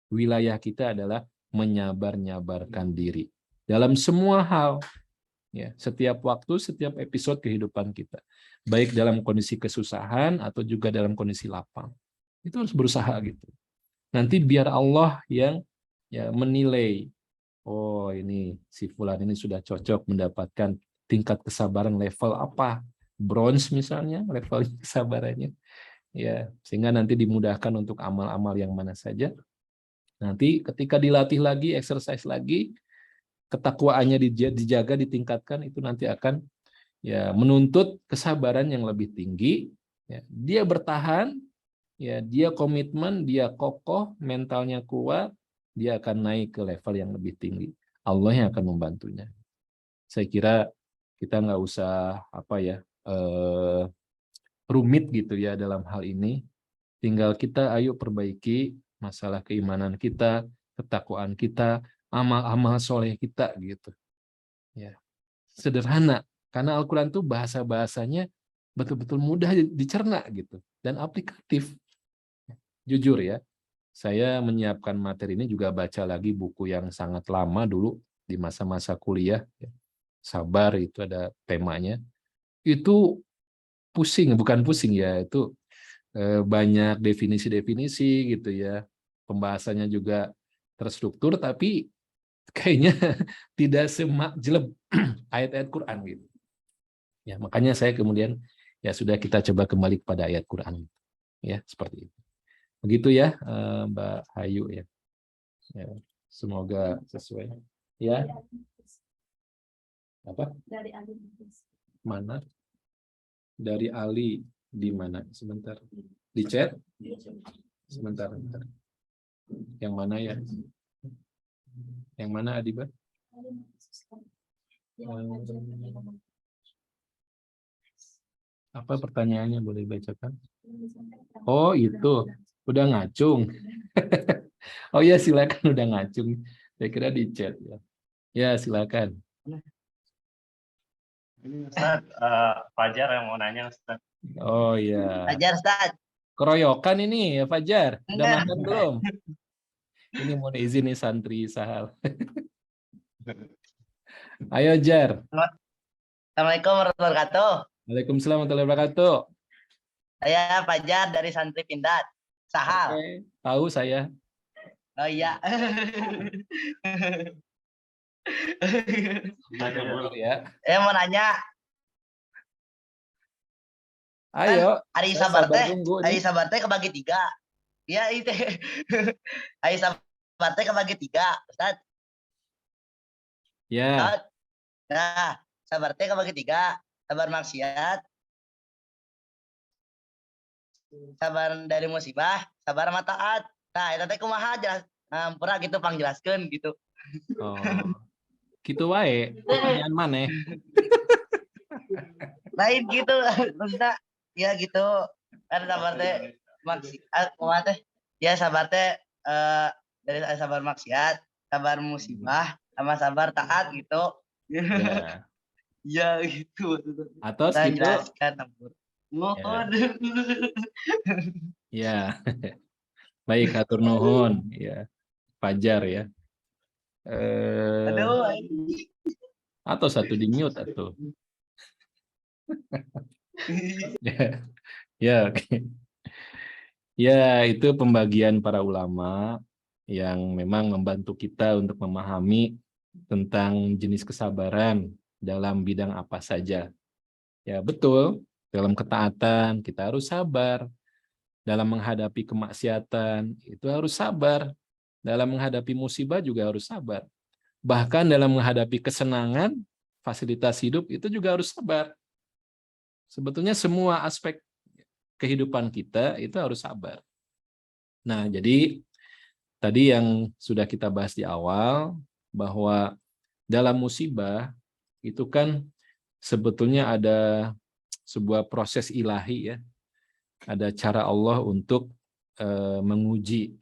[SPEAKER 1] Wilayah kita adalah menyabar-nyabarkan diri dalam semua hal, ya, setiap waktu, setiap episode kehidupan kita, baik dalam kondisi kesusahan atau juga dalam kondisi lapang. Itu harus berusaha gitu. Nanti biar Allah yang ya menilai, oh ini si fulan ini sudah cocok mendapatkan tingkat kesabaran level apa, bronze misalnya level kesabarannya, ya, sehingga nanti dimudahkan untuk amal-amal yang mana saja. Nanti ketika dilatih lagi, exercise lagi, ketakwaannya dijaga, ditingkatkan, itu nanti akan ya menuntut kesabaran yang lebih tinggi. Ya, dia bertahan, ya, dia komitmen, dia kokoh, mentalnya kuat, dia akan naik ke level yang lebih tinggi. Allah yang akan membantunya. Saya kira kita nggak usah rumit gitu ya dalam hal ini. Tinggal kita ayo perbaiki masalah keimanan kita, ketakwaan kita, amal-amal soleh kita gitu. Ya, sederhana. Karena Al-Quran itu bahasa-bahasanya betul-betul mudah dicerna gitu dan aplikatif. Jujur ya, saya menyiapkan materi ini juga baca lagi buku yang sangat lama dulu di masa-masa kuliah. Sabar itu ada temanya. Itu pusing, bukan pusing ya, itu banyak definisi-definisi gitu ya. Pembahasannya juga terstruktur, tapi kayaknya tidak semakjleb ayat-ayat Quran gitu. Ya, makanya saya kemudian ya sudah kita coba kembali kepada ayat Quran. Ya, seperti itu. Begitu ya, Mbak Hayu ya. Ya, semoga sesuai. Ya. Apa? Dari Ali. Mana? Dari Ali di mana? Sebentar. Di chat? Sebentar. Yang mana ya? Yang mana Adiba? Apa pertanyaannya, boleh bacakan? Oh itu, udah ngacung. Oh ya silakan, udah ngacung. Saya kira di chat ya. Ya silakan.
[SPEAKER 3] Ini Ustaz, Fajar yang mau nanya Ustaz.
[SPEAKER 1] Oh iya.
[SPEAKER 4] Fajar Ustaz.
[SPEAKER 1] Keroyokan ini ya Fajar. Udah
[SPEAKER 4] Enggak.
[SPEAKER 1] makan belum? Ini mau izin nih santri Sahal. Ayo Jar.
[SPEAKER 4] Assalamualaikum warahmatullahi wabarakatuh.
[SPEAKER 1] Waalaikumsalam warahmatullahi wabarakatuh.
[SPEAKER 4] Saya Fajar dari Santri Pindad. Sahal.
[SPEAKER 1] Oke, tahu saya.
[SPEAKER 4] Oh iya.
[SPEAKER 1] Ya.
[SPEAKER 4] Saya mau nanya.
[SPEAKER 1] Ayo.
[SPEAKER 4] Hari
[SPEAKER 1] Sabar
[SPEAKER 4] Sabar
[SPEAKER 1] tunggu
[SPEAKER 4] Hari
[SPEAKER 1] nih.
[SPEAKER 4] Sabar kebagi 3. Ya itu. Hari Sabar kebagi 3, Ustaz.
[SPEAKER 1] Ya.
[SPEAKER 4] Ustaz. Nah, Sabar kebagi 3. Sabar maksiat. Sabar dari musibah, sabar sama taat. Nah, itu teh kumaha jelas. Pernah gitu pangjelaskeun gitu.
[SPEAKER 1] Oh. Gitu wae. Pertanyaan mana?
[SPEAKER 4] Lain gitu maksudnya ya gitu kan sabar teh maksiat kumaha teh ya sabar teh dari sabar maksiat, sabar musibah sama sabar taat gitu.
[SPEAKER 1] Ya.
[SPEAKER 4] Ya gitu.
[SPEAKER 1] Atau
[SPEAKER 4] Saya
[SPEAKER 1] gitu.
[SPEAKER 4] jelaskan ampun. Mohon.
[SPEAKER 1] Ya. Baik, hatur nuhun ya. Fajar ya.
[SPEAKER 4] Aduh.
[SPEAKER 1] Atau satu di mute atau. Ya, oke. Ya, itu pembagian para ulama yang memang membantu kita untuk memahami tentang jenis kesabaran dalam bidang apa saja. Ya, betul. Dalam ketaatan kita harus sabar. Dalam menghadapi kemaksiatan itu harus sabar. Dalam menghadapi musibah juga harus sabar. Bahkan dalam menghadapi kesenangan, fasilitas hidup itu juga harus sabar. Sebetulnya semua aspek kehidupan kita itu harus sabar. Nah, jadi tadi yang sudah kita bahas di awal, bahwa dalam musibah itu kan sebetulnya ada sebuah proses ilahi ya. Ada cara Allah untuk menguji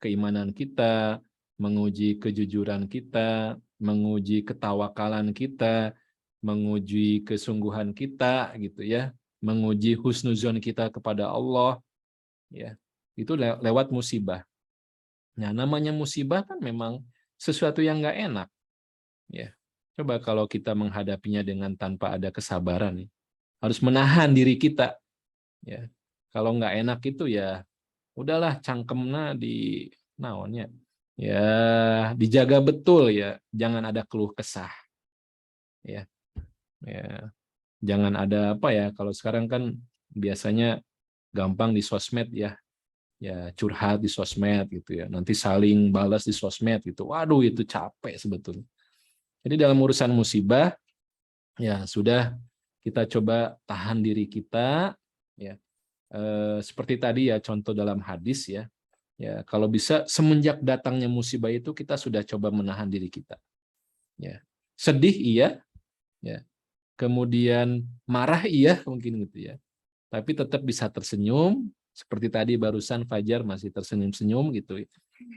[SPEAKER 1] keimanan kita, menguji kejujuran kita, menguji ketawakalan kita, menguji kesungguhan kita gitu ya, menguji husnuzon kita kepada Allah ya. Itu lewat musibah. Nah, namanya musibah kan memang sesuatu yang nggak enak. Ya, coba kalau kita menghadapinya dengan tanpa ada kesabaran, harus menahan diri kita. Ya, kalau nggak enak itu ya udahlah cangkemna di naonnya. Ya, dijaga betul ya, jangan ada keluh kesah. Ya, ya, jangan ada apa ya. Kalau sekarang kan biasanya gampang di sosmed ya. Ya curhat di sosmed gitu ya, nanti saling balas di sosmed gitu. Waduh, itu capek sebetulnya. Jadi dalam urusan musibah ya sudah, kita coba tahan diri kita ya. Seperti tadi ya contoh dalam hadis ya. Ya, kalau bisa semenjak datangnya musibah itu kita sudah coba menahan diri kita. Ya. Sedih iya ya. Kemudian marah iya mungkin gitu ya. Tapi tetap bisa tersenyum. Seperti tadi barusan Fajar masih tersenyum-senyum gitu.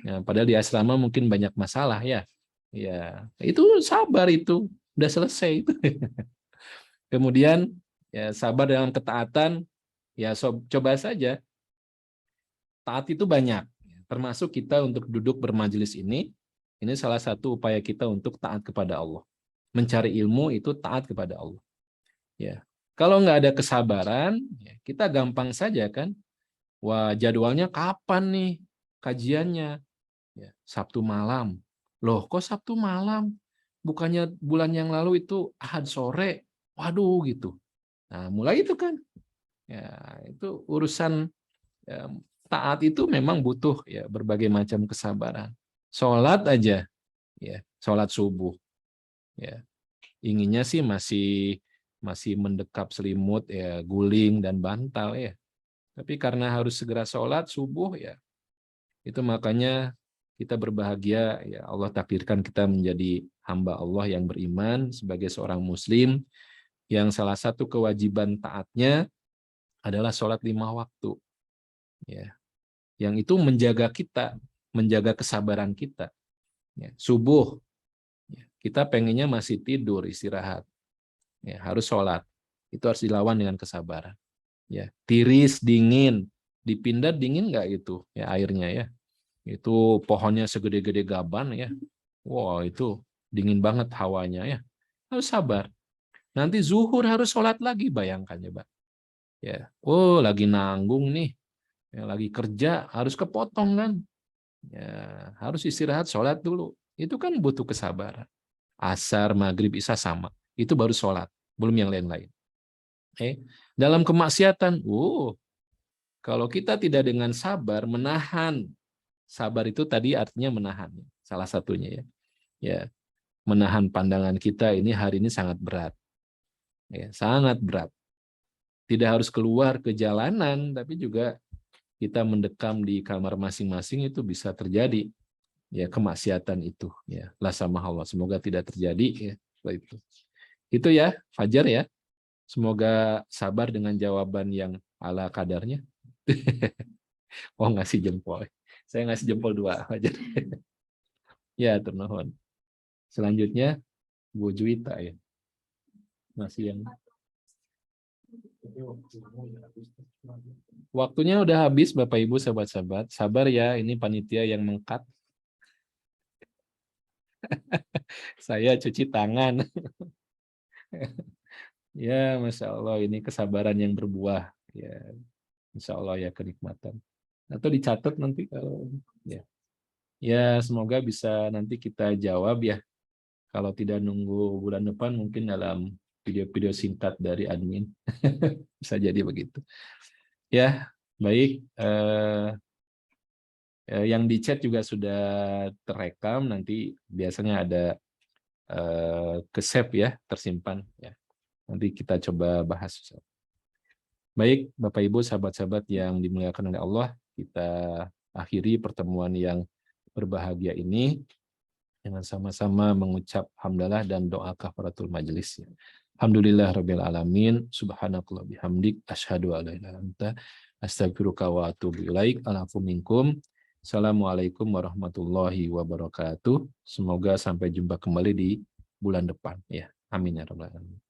[SPEAKER 1] Ya, padahal di asrama mungkin banyak masalah ya. Ya, itu sabar itu, udah selesai itu. Kemudian ya sabar dalam ketaatan, ya coba saja. Taat itu banyak, termasuk kita untuk duduk bermajelis ini salah satu upaya kita untuk taat kepada Allah. Mencari ilmu itu taat kepada Allah. Ya. Kalau nggak ada kesabaran, ya kita gampang saja kan. Wah, jadwalnya kapan nih kajiannya? Ya, Sabtu malam. Loh, kok Sabtu malam? Bukannya bulan yang lalu itu Ahad sore? Waduh, gitu. Nah, mulai itu kan. Ya, itu urusan ya, taat itu memang butuh ya berbagai macam kesabaran. Sholat aja, ya, sholat subuh. Ya, inginnya sih masih mendekap selimut, ya, guling dan bantal ya. Tapi karena harus segera sholat subuh ya, itu makanya kita berbahagia ya, Allah takdirkan kita menjadi hamba Allah yang beriman sebagai seorang muslim yang salah satu kewajiban taatnya adalah sholat 5 waktu. Ya. Yang itu menjaga kita, menjaga kesabaran kita. Ya. Subuh, ya, kita pengennya masih tidur, istirahat. Ya, harus sholat. Itu harus dilawan dengan kesabaran. Ya, tiris, dingin, dipindah dingin nggak itu ya airnya ya. Itu pohonnya segede-gede gaban ya. Wow, itu dingin banget hawanya ya. Harus sabar. Nanti zuhur harus sholat lagi, bayangkan coba. Ya, oh lagi nanggung nih, ya, lagi kerja harus kepotong kan. Ya, harus istirahat, sholat dulu. Itu kan butuh kesabaran. Asar, maghrib, isya sama. Itu baru sholat, belum yang lain-lain. Dalam kemaksiatan, kalau kita tidak dengan sabar, menahan. Sabar itu tadi artinya menahan. Salah satunya ya. Ya, menahan pandangan kita ini hari ini sangat berat. Ya, sangat berat. Tidak harus keluar ke jalanan, tapi juga kita mendekam di kamar masing-masing itu bisa terjadi ya kemaksiatan itu ya. La samahullah, semoga tidak terjadi ya. Itu ya Fajar ya. Semoga sabar dengan jawaban yang ala kadarnya. Oh, ngasih jempol. Saya ngasih jempol 2 Fajar. Ya, ternuhun. Selanjutnya Bu Juwita ya. Masih yang waktunya udah habis Bapak Ibu sahabat-sahabat. Sabar ya, ini panitia yang mengkat. Saya cuci tangan. Ya, Masya Allah, ini kesabaran yang berbuah. Ya, Insya Allah ya kenikmatan. Atau dicatat nanti kalau ya. Ya, semoga bisa nanti kita jawab ya. Kalau tidak nunggu bulan depan, mungkin dalam video-video singkat dari admin. Bisa jadi begitu. Ya, baik. Yang di chat juga sudah terekam. Nanti biasanya ada ke-save ya, tersimpan. Ya. Nanti kita coba bahas. Baik, Bapak Ibu, sahabat-sahabat yang dimuliakan oleh Allah, kita akhiri pertemuan yang berbahagia ini dengan sama-sama mengucap hamdalah dan doa kafaratul majelis. Alhamdulillah rabbil alamin, subhanakallah bihamdik, asyhadu an la ilaha illa anta, astaghfiruka wa atubu ilaik. Alafu minkum. Assalamualaikum warahmatullahi wabarakatuh. Semoga sampai jumpa kembali di bulan depan ya. Amin ya rabbal alamin.